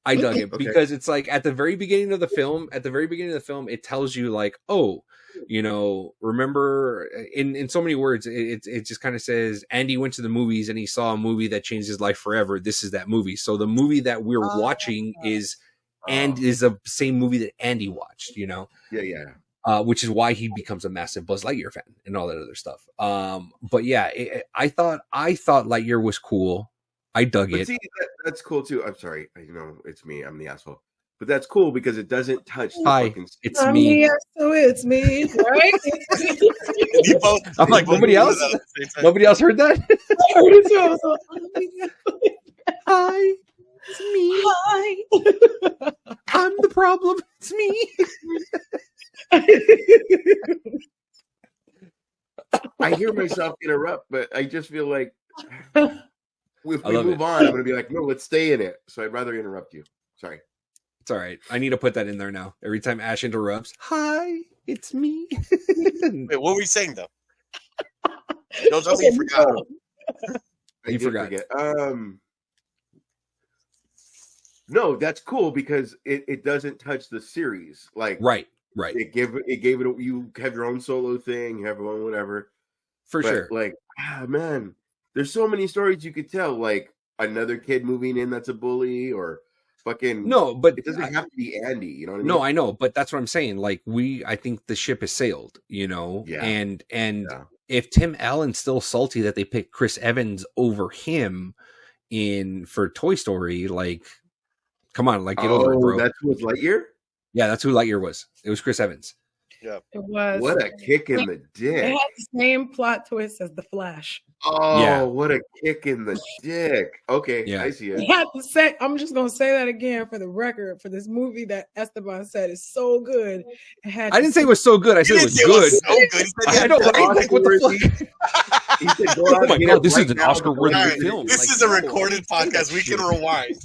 S3: I dug it
S2: Okay.
S3: because it's like at the very beginning of the film, it tells you like, oh, you know, remember in so many words, it just kind of says Andy went to the movies and he saw a movie that changed his life forever. This is that movie. So the movie that we're watching is the same movie that Andy watched, you know?
S2: Yeah.
S3: Which is why he becomes a massive Buzz Lightyear fan and all that other stuff. But yeah, I thought Lightyear was cool. I dug
S2: But
S3: it.
S2: see, that's cool too. I'm sorry. You know, it's me. I'm the asshole. But that's cool because it doesn't touch the
S3: Hi,
S2: fucking...
S3: it's
S1: I'm
S3: me.
S1: here, so it's me, right?
S4: You both,
S3: I'm like,
S4: you both
S3: nobody
S4: did
S3: else?
S4: that at the same time.
S3: Nobody else heard that?
S1: I heard it too. I was like, oh
S3: Hi, it's me.
S1: my God. Hi.
S3: I'm the problem. It's me.
S2: I hear myself interrupt, but I just feel like if we
S3: love
S2: move
S3: it.
S2: on, I'm going to be like, no, let's stay in it. So I'd rather interrupt you. Sorry.
S3: It's all right. I need to put that in there now. Every time Ash interrupts, hi, it's me.
S4: Wait, what were you saying though? Don't tell me you forgot.
S3: You forgot.
S2: No, that's cool because it doesn't touch the series. Like,
S3: Right.
S2: it gave it. You have your own solo thing. You have your own whatever.
S3: For
S2: But,
S3: sure.
S2: Like, man, there's so many stories you could tell. Like another kid moving in that's a bully, or fucking
S3: No, but
S2: It doesn't have to be Andy. You know what I mean?
S3: no, I know, but that's what I'm saying. Like I think the ship has sailed, you know,
S2: Yeah.
S3: and
S2: Yeah.
S3: if Tim Allen's still salty that they picked Chris Evans over him for Toy Story, like, come on, like get over it, bro.
S2: That's who was Lightyear.
S3: Yeah, that's who Lightyear was. It was Chris Evans.
S4: Yeah.
S1: It was.
S2: What a kick in the
S1: It
S2: dick.
S1: had the same plot twist as The Flash.
S2: Oh,
S3: Yeah.
S2: what a kick in the dick. Okay,
S3: Yeah.
S2: I see
S1: It
S2: it.
S1: had the same. I'm just gonna say that again for the record for this movie that Esteban said is so good. It had
S3: I didn't say it was so good. I
S4: You
S3: said it
S4: didn't
S3: was
S4: say it
S3: good.
S4: was so good. He said he
S3: I
S4: had
S3: know,
S4: fun.
S3: right? Like, what the fuck?
S2: He said, go
S3: Oh
S2: out
S3: my
S2: and get
S3: God,
S2: it
S3: this
S2: right
S3: is an
S2: now.
S3: Oscar-worthy
S2: Alright,
S3: film.
S4: This
S3: Like,
S4: is a
S3: no,
S4: recorded
S3: I didn't say
S4: podcast.
S3: that
S4: We can
S3: shit.
S4: rewind.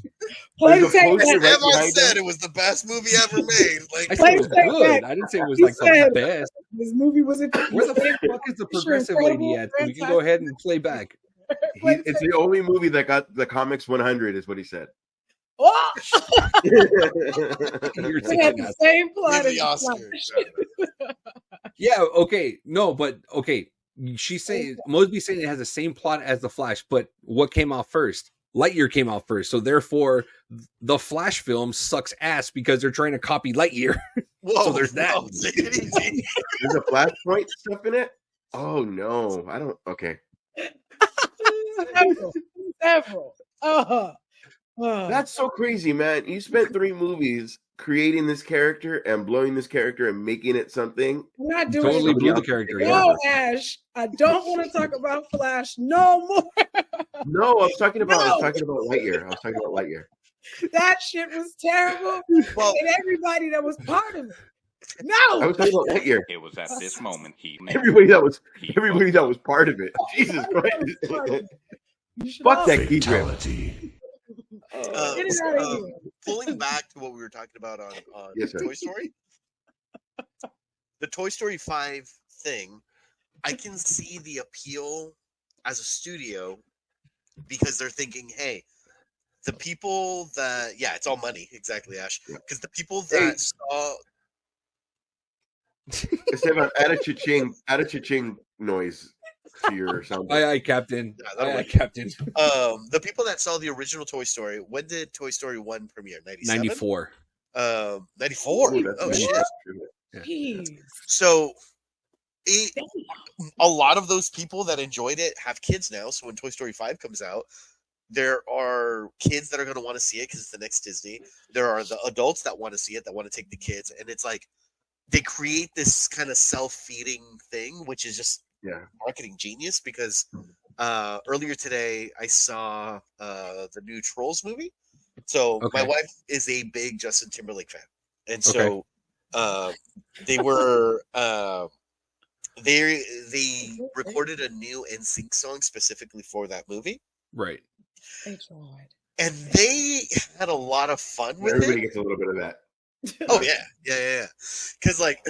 S1: Play
S2: There's
S1: the
S2: a
S1: tape
S2: poster
S1: back.
S2: right
S4: Evan
S2: behind
S4: said
S2: us.
S4: it was the best movie ever made. Like,
S3: I said
S1: Play
S3: it was
S1: the tape
S3: good.
S1: back.
S3: I didn't say it was
S1: He
S3: like the
S1: said
S3: best.
S1: this movie was a
S3: Where the fuck is the progressive lady at? So we can go ahead and play back.
S2: It's the only movie that got the Comics 100, is what he said.
S1: Oh!
S3: You're
S1: It
S3: such
S1: had
S3: an
S1: the
S3: ass.
S1: same plot
S4: give
S1: as
S4: the
S1: The
S4: Oscar.
S1: Flash.
S3: Yeah, okay. No, but okay. She's saying Mosby's saying it has the same plot as the Flash, but what came out first? Lightyear came out first, so therefore the Flash film sucks ass because they're trying to copy Lightyear.
S4: Whoa,
S3: So there's that.
S4: whoa, take it easy.
S2: There's a Flashpoint stuff in it? Oh, no. I don't. Okay.
S1: Several.
S2: That's so crazy, man. You spent 3 movies creating this character and blowing this character and making it something.
S1: I'm not doing
S3: Totally
S1: it.
S3: blew the character. Yeah.
S1: No, Ash. I don't want to talk about Flash no more.
S2: No, I was talking about
S1: No.
S2: Lightyear. I was talking about Lightyear.
S1: That shit was terrible.
S4: Well,
S1: And everybody that was part of it.
S2: I
S1: No.
S2: was talking about Lightyear.
S5: It was at this moment he knew.
S2: Everybody that was part of it. Jesus Christ.
S1: You should
S2: Fuck
S1: all-
S2: that key grip.
S1: Get it out of here.
S4: pulling back to what we were talking about on
S2: Yes, sir.
S4: Toy Story, the Toy Story 5 thing, I can see the appeal as a studio because they're thinking, hey, the people that, yeah, it's all money. Exactly, Ash.
S2: Yeah.
S4: Because the people that saw,
S2: Esteban, add a cha-ching noise to your sound.
S3: Aye, aye, Captain.
S4: Yeah, that'll
S3: Aye, aye,
S4: work.
S3: Captain.
S4: the people that saw the original Toy Story, when did Toy Story 1 premiere? 97?
S3: 94.
S4: 94.
S2: Ooh, that's
S4: Oh,
S2: nice.
S4: shit.
S2: That's true.
S1: Jeez.
S4: So a lot of those people that enjoyed it have kids now. So when Toy Story 5 comes out, there are kids that are going to want to see it because it's the next Disney. There are the adults that want to see it, that want to take the kids. And it's like they create this kind of self-feeding thing, which is just
S2: Yeah.
S4: marketing genius because earlier today I saw the new Trolls movie. So my
S3: Okay.
S4: wife is a big Justin Timberlake fan. And so they were they recorded a new NSYNC song specifically for that movie.
S3: Right.
S1: They tried.
S4: And they had a lot of fun with
S2: Everybody
S4: it.
S2: gets a little bit of that.
S4: Oh yeah. Because like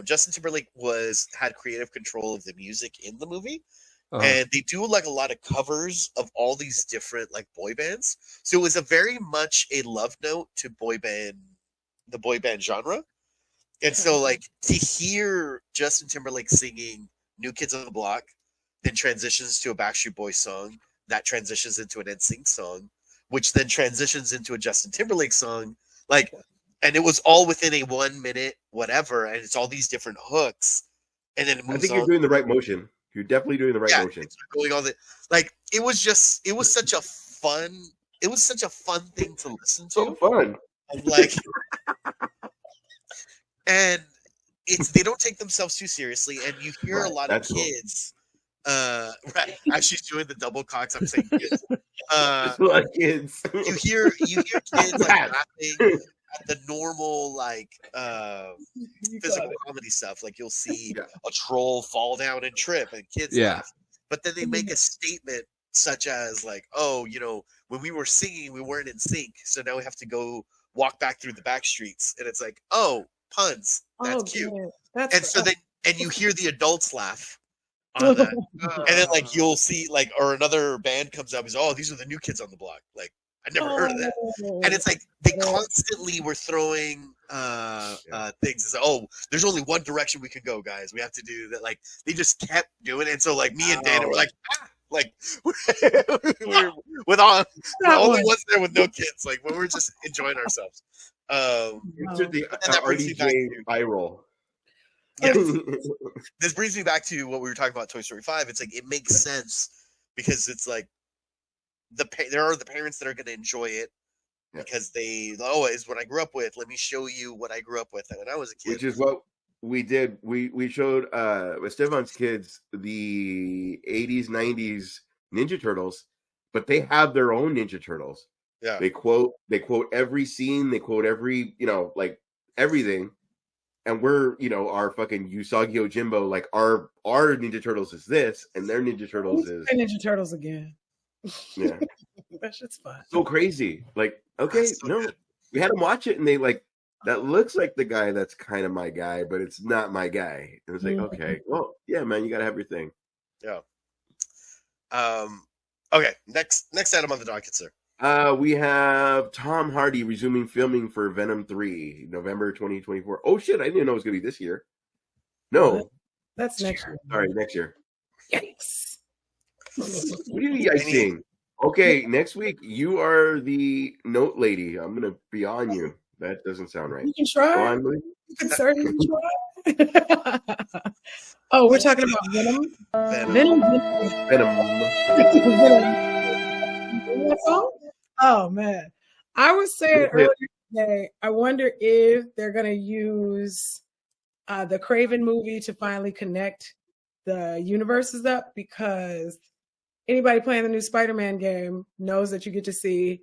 S4: Justin Timberlake had creative control of the music in the movie,
S3: Uh-huh.
S4: and they do like a lot of covers of all these different like boy bands. So it was a very much a love note to the boy band genre. And so like to hear Justin Timberlake singing New Kids on the Block, then transitions to a Backstreet Boys song, that transitions into an NSYNC song, which then transitions into a Justin Timberlake song, like, and it was all within a 1 minute whatever, and it's all these different hooks, and then it
S2: I
S4: moves
S2: think
S4: on.
S2: you're doing the right motion. You're definitely doing the right motion.
S4: It's going all the like. It was such a fun thing to listen to.
S2: So fun.
S4: Of, like, and they don't take themselves too seriously, and you hear
S2: Right,
S4: a lot of
S2: that's cool.
S4: kids. Right, as she's doing the double cocks, I'm saying kids.
S2: It's like kids.
S4: You hear kids like laughing at the normal like physical comedy stuff. Like you'll see
S2: Yeah.
S4: a troll fall down and trip, and kids
S3: Yeah.
S4: laugh. But then they make a statement such as like, "Oh, when we were singing, we weren't in sync, so now we have to go walk back through the back streets." And it's like, "Oh, puns. That's cute."
S1: good. That's
S4: And so then, and you hear the adults laugh on that. And then like you'll see like, or another band comes up and says, "Oh, these are the New Kids on the Block." Like I never heard of that. And it's like they constantly were throwing things as, "Oh, there's only one direction we can go, guys. We have to do that." Like they just kept doing it. And so like me and Dana were like, like we're with all the only ones there with no kids. Like when we're just enjoying ourselves.
S2: Insert the
S4: And that brings me back
S2: RDJ
S4: to-
S2: eye roll.
S4: Yeah. This brings me back to what we were talking about Toy Story 5. It's like it makes sense because it's like there are the parents that are going to enjoy it because it's what I grew up with. Let me show you what I grew up with when I was a kid.
S2: Which is what we did. We showed Esteban's kids the 80s, 90s Ninja Turtles, but they have their own Ninja Turtles.
S4: Yeah.
S2: They quote every scene, they quote every, like everything. And we're, our fucking Usagi Yojimbo, like our Ninja Turtles is this, and their Ninja Turtles is
S1: Ninja Turtles again.
S2: Yeah.
S1: That shit's fun.
S2: So crazy. Like, okay,
S4: So
S2: no.
S4: good.
S2: We had them watch it and they like, that looks like the guy that's kind of my guy, but it's not my guy. And it's like, okay, well, yeah, man, you gotta have your thing.
S4: Yeah. Okay, next item on the docket, sir.
S2: We have Tom Hardy resuming filming for Venom 3, November 2024. Oh shit, I didn't know it was gonna be this year. No.
S1: That's next year.
S2: Sorry, next year.
S1: Yikes.
S2: What are you guys seeing? Okay, next week you are the note lady. I'm gonna be on you. That doesn't sound right.
S1: You can try.
S2: Go on, Lee.
S1: You can certainly try. Oh, we're talking about Venom.
S4: Venom.
S1: That song? Oh man, I was saying earlier today. I wonder if they're gonna use the Craven movie to finally connect the universes up, because anybody playing the new Spider-Man game knows that you get to see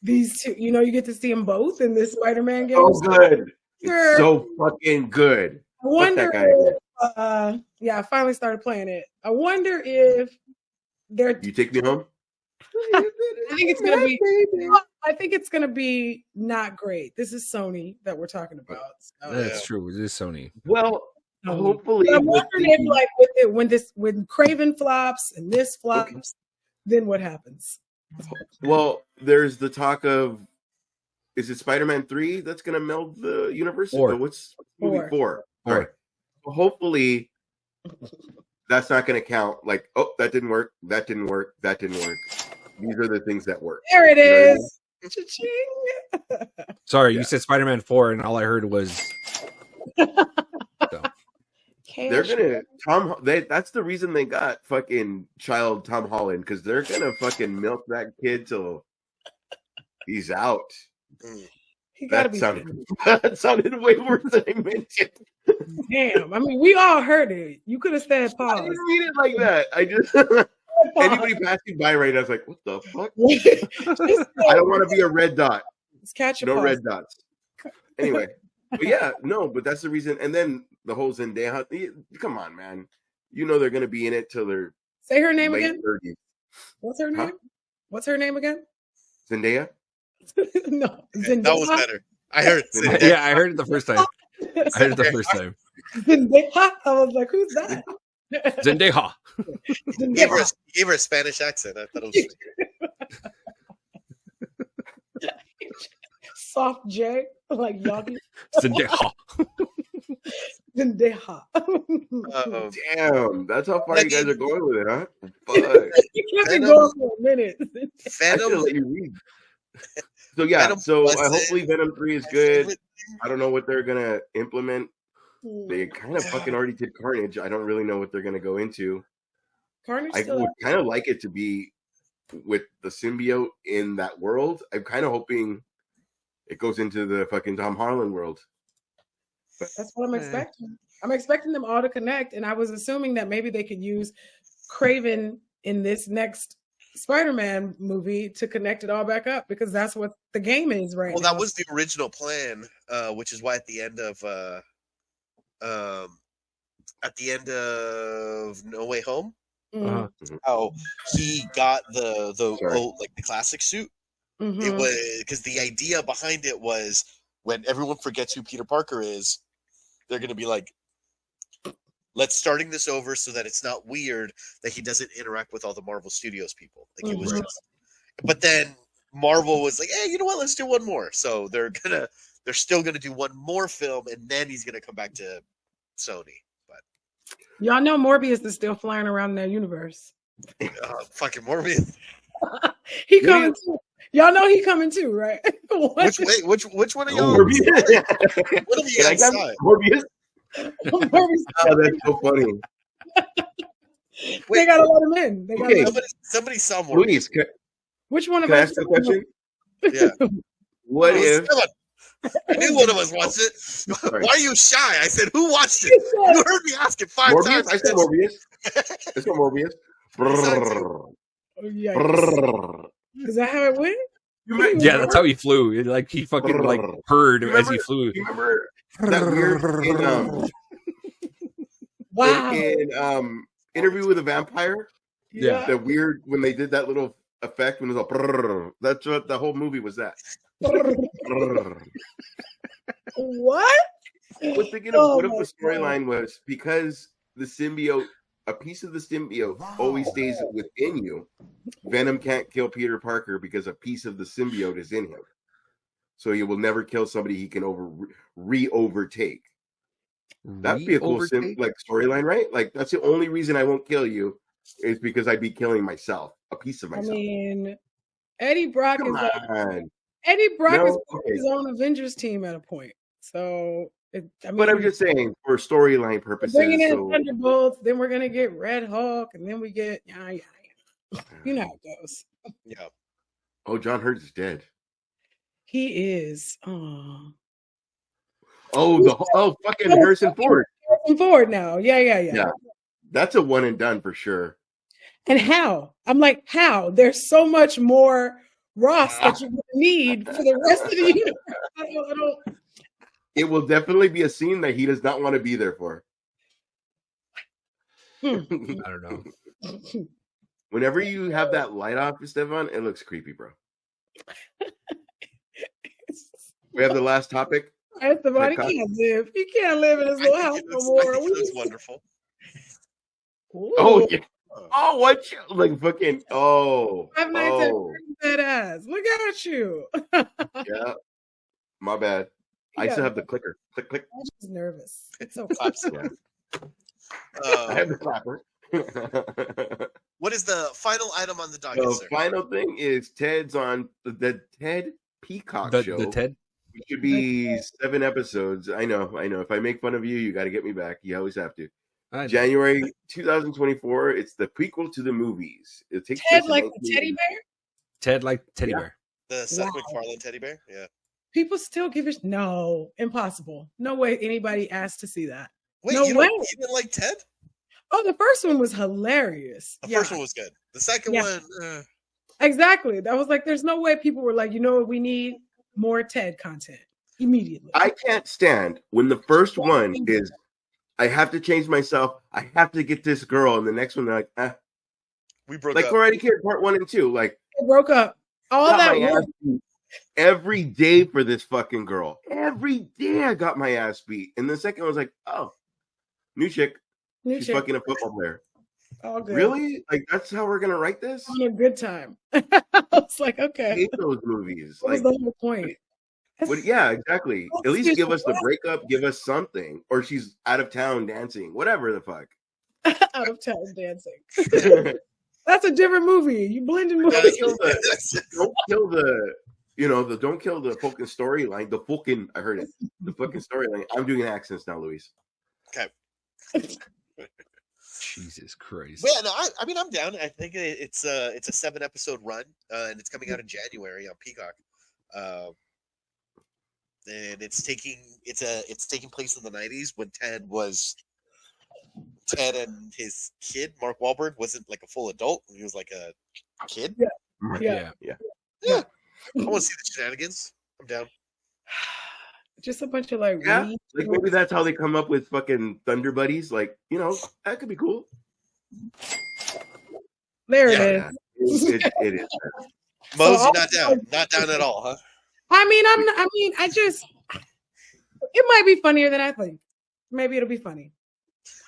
S1: these two. You get to see them both in this Spider-Man game.
S2: Oh, good. It's so fucking good.
S1: I wonder if, I finally started playing it. I wonder if they're.
S2: You take me home?
S1: I think it's gonna be. I think it's gonna be not great. This is Sony that we're talking about. So.
S3: That's true. It is Sony.
S2: Well, hopefully.
S1: But I'm wondering if, like, when Craven flops and this flops, then what happens?
S2: Well, there's the talk of, is it Spider-Man 3 that's going to meld the universe?
S3: 4.
S2: Or what's movie 4?
S3: 4.
S2: All right. Well, hopefully, that's not going to count. Like, oh, that didn't work. That didn't work. That didn't work. These are the things that work.
S1: There it is.
S3: Cha-ching. Sorry, you said Spider-Man 4, and all I heard was. So.
S2: They're gonna that's the reason they got fucking child Tom Holland, because they're gonna fucking milk that kid till he's out. That sounded way worse than I meant it.
S1: Damn, I mean, we all heard it. You could have said pause.
S2: I didn't mean it like that. I just anybody passing by right now is like, what the fuck? I don't want to be a red dot.
S1: Let's catch a
S2: no
S1: pause.
S2: red dots. Anyway, but that's the reason. And then the whole Zendaya, come on, man. They're gonna be in it till they're
S1: say her name
S2: late
S1: again.
S2: 30s.
S1: What's her name? What's her name again?
S2: Zendaya.
S1: No, Zendaya.
S4: That was better. I heard.
S3: Yeah, I heard it the first time.
S1: Zendaya. I was like, who's that?
S3: Zendaya.
S4: Gave her a Spanish accent. I thought it was
S1: soft J, like Yogi.
S3: Zendaya.
S1: Zendaya.
S2: Damn, that's how far you guys are going with it, huh?
S1: You kept it going for a minute.
S2: Venom. Let you read. So hopefully Venom 3 is good. I don't know what they're gonna implement. They kind of fucking already did Carnage. I don't really know what they're gonna go into.
S1: Carnage.
S2: I would kind of like it to be with the symbiote in that world. I'm kind of hoping it goes into the fucking Tom Holland world.
S1: That's what I'm expecting. I'm expecting them all to connect, and I was assuming that maybe they could use Craven in this next Spider-Man movie to connect it all back up, because that's what the game is right now.
S4: Well, that was the original plan, which is why at the end of No Way Home, how he got the classic suit.
S1: Mm-hmm.
S4: It was because the idea behind it was, when everyone forgets who Peter Parker is, they're going to be like, let's starting this over so that it's not weird that he doesn't interact with all the Marvel Studios people. Like it was just, but then Marvel was like, hey, you know what? Let's do one more. So they're still gonna do one more film, and then he's gonna come back to Sony. But
S1: y'all know Morbius is still flying around in their universe.
S4: Fucking Morbius.
S1: He coming too. Y'all know he coming too, right?
S4: Which one of y'all?
S2: Morbius.
S4: What have you guys saw?
S2: Morbius. That's so funny.
S1: They gotta let him in.
S4: Somebody saw Morbius.
S2: Please,
S1: which one of
S2: can I
S1: us?
S2: ask a question?
S4: Yeah.
S2: What if?
S4: I knew one of us watched it.
S2: Sorry.
S4: Why are you shy? I said, who watched it? You heard me ask it 5
S2: Morbius?
S4: times.
S2: I said Morbius. I said Morbius.
S1: Oh, yeah.
S2: Brrr.
S1: Is that how it went?
S3: Yeah, that's how he flew. Like he fucking like purred as he flew.
S2: You remember that weird
S1: Wow.
S2: in Interview with a Vampire?
S3: Yeah.
S2: The weird when they did that little effect when it was all brrr. That's what the whole movie was. That. Brrr.
S1: What?
S2: I was thinking of what if the storyline was because the symbiote, a piece of the symbiote always stays within you. Venom can't kill Peter Parker because a piece of the symbiote is in him. So he will never kill somebody he can overtake. That'd be a cool storyline, right? Like that's the only reason I won't kill you is because I'd be killing myself, a piece of myself.
S1: I mean, Eddie Brock
S2: Come
S1: is
S2: on.
S1: Eddie Brock
S2: No,
S1: is
S2: okay.
S1: his own Avengers team at a point. So,
S2: But I'm just saying for storyline purposes.
S1: bringing in
S2: So,
S1: Thunderbolts, then we're gonna get Red Hulk, and then we get you know how it goes.
S4: Yeah.
S2: oh, John Hurt is dead.
S1: He is. Oh,
S2: Fucking Harrison Ford.
S1: Harrison Ford now. Yeah.
S2: That's a one and done for sure.
S1: And how? I'm like, how? There's so much more Ross that you need for the rest of the universe. I don't.
S2: It will definitely be a scene that he does not want to be there for.
S3: I don't know.
S2: Whenever you have that light off, Stefan, it looks creepy, bro. We have the last topic.
S1: Esteban, he can't live. He can't live in his little house no more.
S4: I think it looks wonderful.
S1: Ooh.
S2: Oh, yeah. Oh, what? Like fucking. Oh.
S1: Five Nights at Freddy's ass. Look at you.
S2: Yeah. My bad. I still have the clicker. Click, click.
S1: I'm just nervous. It's so
S2: Yeah. I have the clapper.
S4: What is the final item on the docket,
S2: The
S4: sir?
S2: final thing is Ted's on the Ted Peacock show.
S3: The Ted.
S2: It should be 7 episodes. I know. If I make fun of you, you got to get me back. You always have to. January 2024. It's the prequel to the movies. It takes
S1: Ted
S2: place
S1: like
S2: in
S1: the teddy bear?
S3: Ted like teddy bear.
S4: The Seth MacFarlane teddy bear? Yeah.
S1: People still give it no, impossible. No way anybody asked to see that.
S4: Wait,
S1: No
S4: you
S1: way.
S4: didn't like Ted?
S1: Oh, the first one was hilarious.
S4: The first one was good. The second one,
S1: exactly. That was like, there's no way people were like, you know what, we need more Ted content immediately.
S2: I can't stand when the first one is, I have to change myself. I have to get this girl, and the next one they're like,
S4: we broke
S2: like
S4: up.
S2: Karate Kid Part 1 and 2. Like
S1: It broke up. All
S2: got
S1: that
S2: my ass
S1: work.
S2: beat every day for this fucking girl. Every day I got my ass beat, and the second one was like, oh, new chick. She's fucking a football player.
S1: All good.
S2: Really? Like that's how we're gonna write this?
S1: On a good time. I was like, okay.
S2: I hate those movies.
S1: What was
S2: Like,
S1: the whole point?
S2: yeah, exactly. At least give us the breakup, give us something, or she's out of town dancing, whatever the fuck.
S1: Out of town dancing. That's a different movie. You blending movies.
S2: Don't kill the fucking storyline. The fucking, I heard it. The fucking storyline. I'm doing accents now, Luis.
S4: Okay.
S3: Jesus Christ.
S4: Yeah, no, I mean, I'm down. I think it's a 7-episode run, and it's coming out in January on Peacock. And it's taking place in the 90s when Ted and his kid Mark Wahlberg wasn't like a full adult. He was like a kid.
S1: Yeah.
S4: I want to see the shenanigans. I'm down.
S1: Just a bunch of like,
S2: like maybe that's how they come up with fucking Thunder Buddies. Like, that could be cool.
S1: There it is.
S2: It is.
S4: Mosey, not down at all, huh?
S1: It might be funnier than I think. Maybe it'll be funny.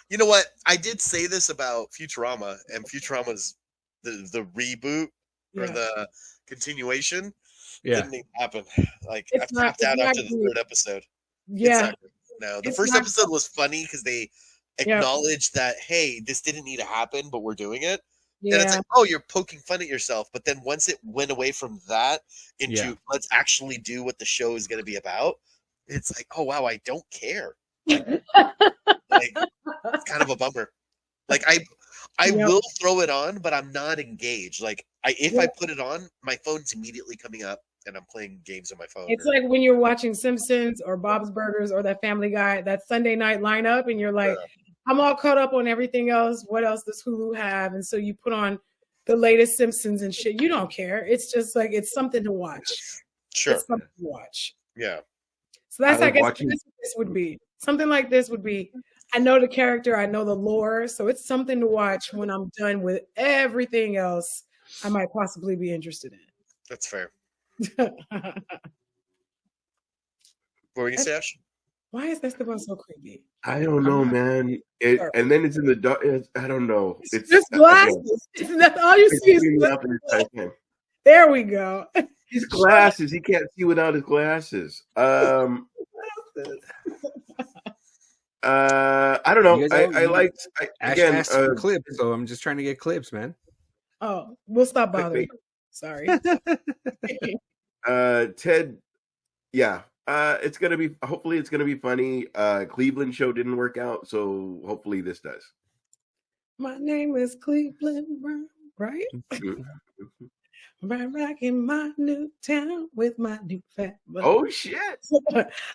S4: You know what? I did say this about Futurama, and Futurama's the reboot or the continuation. Didn't even happen. Like I tapped out after the 3rd episode.
S1: Yeah.
S4: No, the first episode was funny because they acknowledged that, hey, this didn't need to happen, but we're doing it. Yeah. And it's like, oh, you're poking fun at yourself. But then once it went away from that into let's actually do what the show is going to be about, it's like, oh wow, I don't care. Like it's kind of a bummer. Like I will throw it on, but I'm not engaged. Like if I put it on, my phone's immediately coming up and I'm playing games on my phone.
S1: It's like when you're watching Simpsons or Bob's Burgers or that Family Guy, that Sunday night lineup, and you're like, I'm all caught up on everything else. What else does Hulu have? And so you put on the latest Simpsons and shit. You don't care. It's just like, it's something to watch.
S4: Sure.
S1: It's something to watch.
S4: Yeah.
S1: So that's, I guess,
S2: watching.
S1: this would be. Something like this would be, I know the character, I know the lore, so it's something to watch when I'm done with everything else I might possibly be interested in.
S4: That's fair. What were you say, Ash?
S1: Why is this the one so creepy?
S2: I don't know, man. And then it's in the dark. I don't know. It's
S1: just glasses. That's all you see. There we go.
S2: His glasses. He can't see without his glasses. I don't know. I liked
S3: again asked for clips, so I'm just trying to get clips, man.
S1: Oh, we'll stop bothering. Sorry.
S2: Ted. Yeah. Hopefully it's gonna be funny. Cleveland show didn't work out, so hopefully this does.
S1: My name is Cleveland Brown, right? Right back in my new town with my new family.
S2: Oh shit!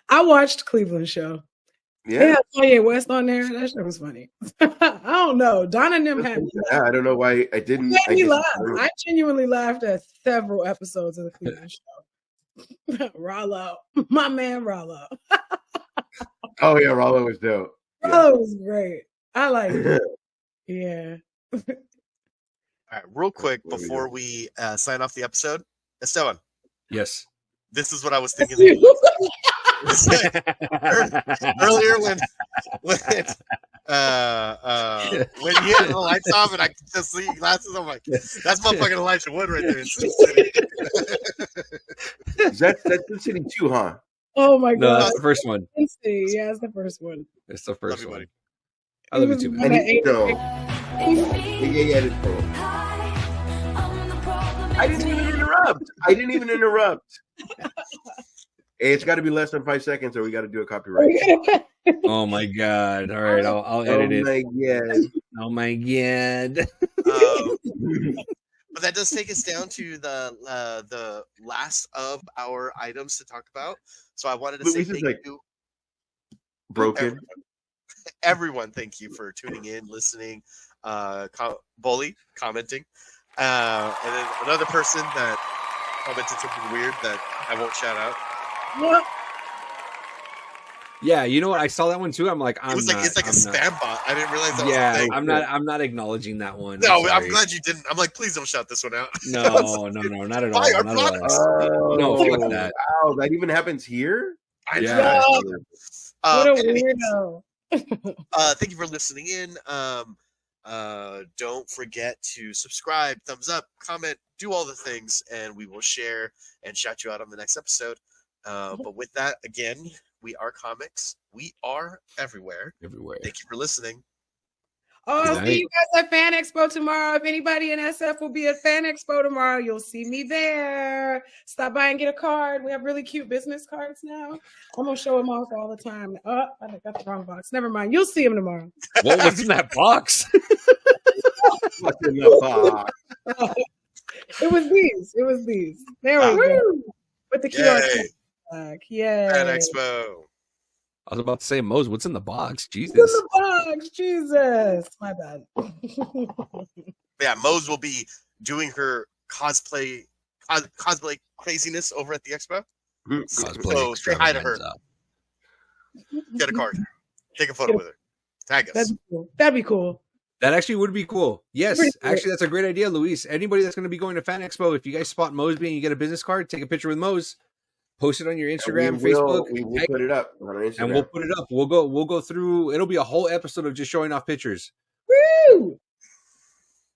S1: I watched Cleveland show. Yeah, Kanye West on there. That shit was funny. I don't know. Donna and them had me laugh.
S2: I don't know why I didn't.
S1: It made me laugh. I genuinely laughed at several episodes of the Cleveland show. Rollo, my man Rollo.
S2: Oh yeah, Rollo was dope.
S1: Rollo was great. I like it. Yeah.
S4: All right, real quick before we sign off the episode, Esteban.
S3: Yes.
S4: This is what I was thinking. Earlier when you had the lights off and I could just see your glasses, I'm like, that's motherfucking Elijah Wood right there.
S2: That's the city too, huh?
S1: Oh my god.
S3: No, that's the first one.
S1: Yeah, it's the first one.
S3: It's the first one.
S4: Buddy.
S3: I love you too, man.
S2: Yeah, that's cool. I didn't even interrupt. Hey, it's got to be less than 5 seconds, or we got to do a copyright.
S3: Oh my god! All right, I'll edit it. Oh my god!
S4: But that does take us down to the last of our items to talk about. So I wanted to say thank you,
S2: broken.
S4: Everyone, thank you for tuning in, listening, Bully commenting, and then another person that commented something weird that I won't shout out.
S1: What?
S3: Yeah, you know what? I saw that one too. I'm like,
S4: it's like a spam bot. I didn't realize that was a thing.
S3: I'm not acknowledging that one.
S4: No, I'm glad you didn't. I'm like, please don't shout this one out.
S3: No, not at all. No, fuck that.
S2: Wow, that even happens here?
S3: Yeah.
S1: What a weirdo.
S4: Thank you for listening in. Don't forget to subscribe, thumbs up, comment, do all the things, and we will share and shout you out on the next episode. But with that, again, we are Comix. We are everywhere. Thank you for listening.
S1: I'll see you guys at Fan Expo tomorrow. If anybody in SF will be at Fan Expo tomorrow, you'll see me there. Stop by and get a card. We have really cute business cards now. I'm going to show them off all the time. Oh, I got the wrong box. Never mind. You'll see them tomorrow.
S3: What was in that box?
S2: What's in the box?
S1: It was these. There we go. With the QR code. Yay.
S4: Fan Expo.
S3: I was about to say, Mose, what's in the box? Jesus.
S1: What's in the box? Jesus. My bad.
S4: Yeah, Mose will be doing her cosplay craziness over at the expo. So say hi to her. Get a card. Take a photo with her. Tag us.
S1: That'd be cool.
S3: That actually would be cool. Yes, actually, that's a great idea, Luis. Anybody that's going to be going to Fan Expo, if you guys spot Mosby and you get a business card, take a picture with Mose, post it on your Instagram, Facebook.
S2: We will put it up on our Instagram.
S3: And we'll put it up. We'll go through. It'll be a whole episode of just showing off pictures.
S1: Woo!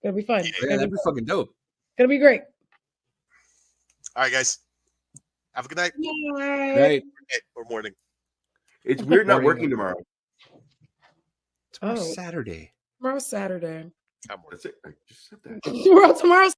S1: It'll be fun.
S3: Yeah, that'd be fucking dope.
S1: It'll be great.
S4: All right, guys. Have a good night.
S3: Night.
S4: Or morning.
S2: It's weird not working tomorrow.
S3: Tomorrow's Saturday.
S1: Tomorrow's Saturday.
S2: That's it. I just said that.
S1: Tomorrow's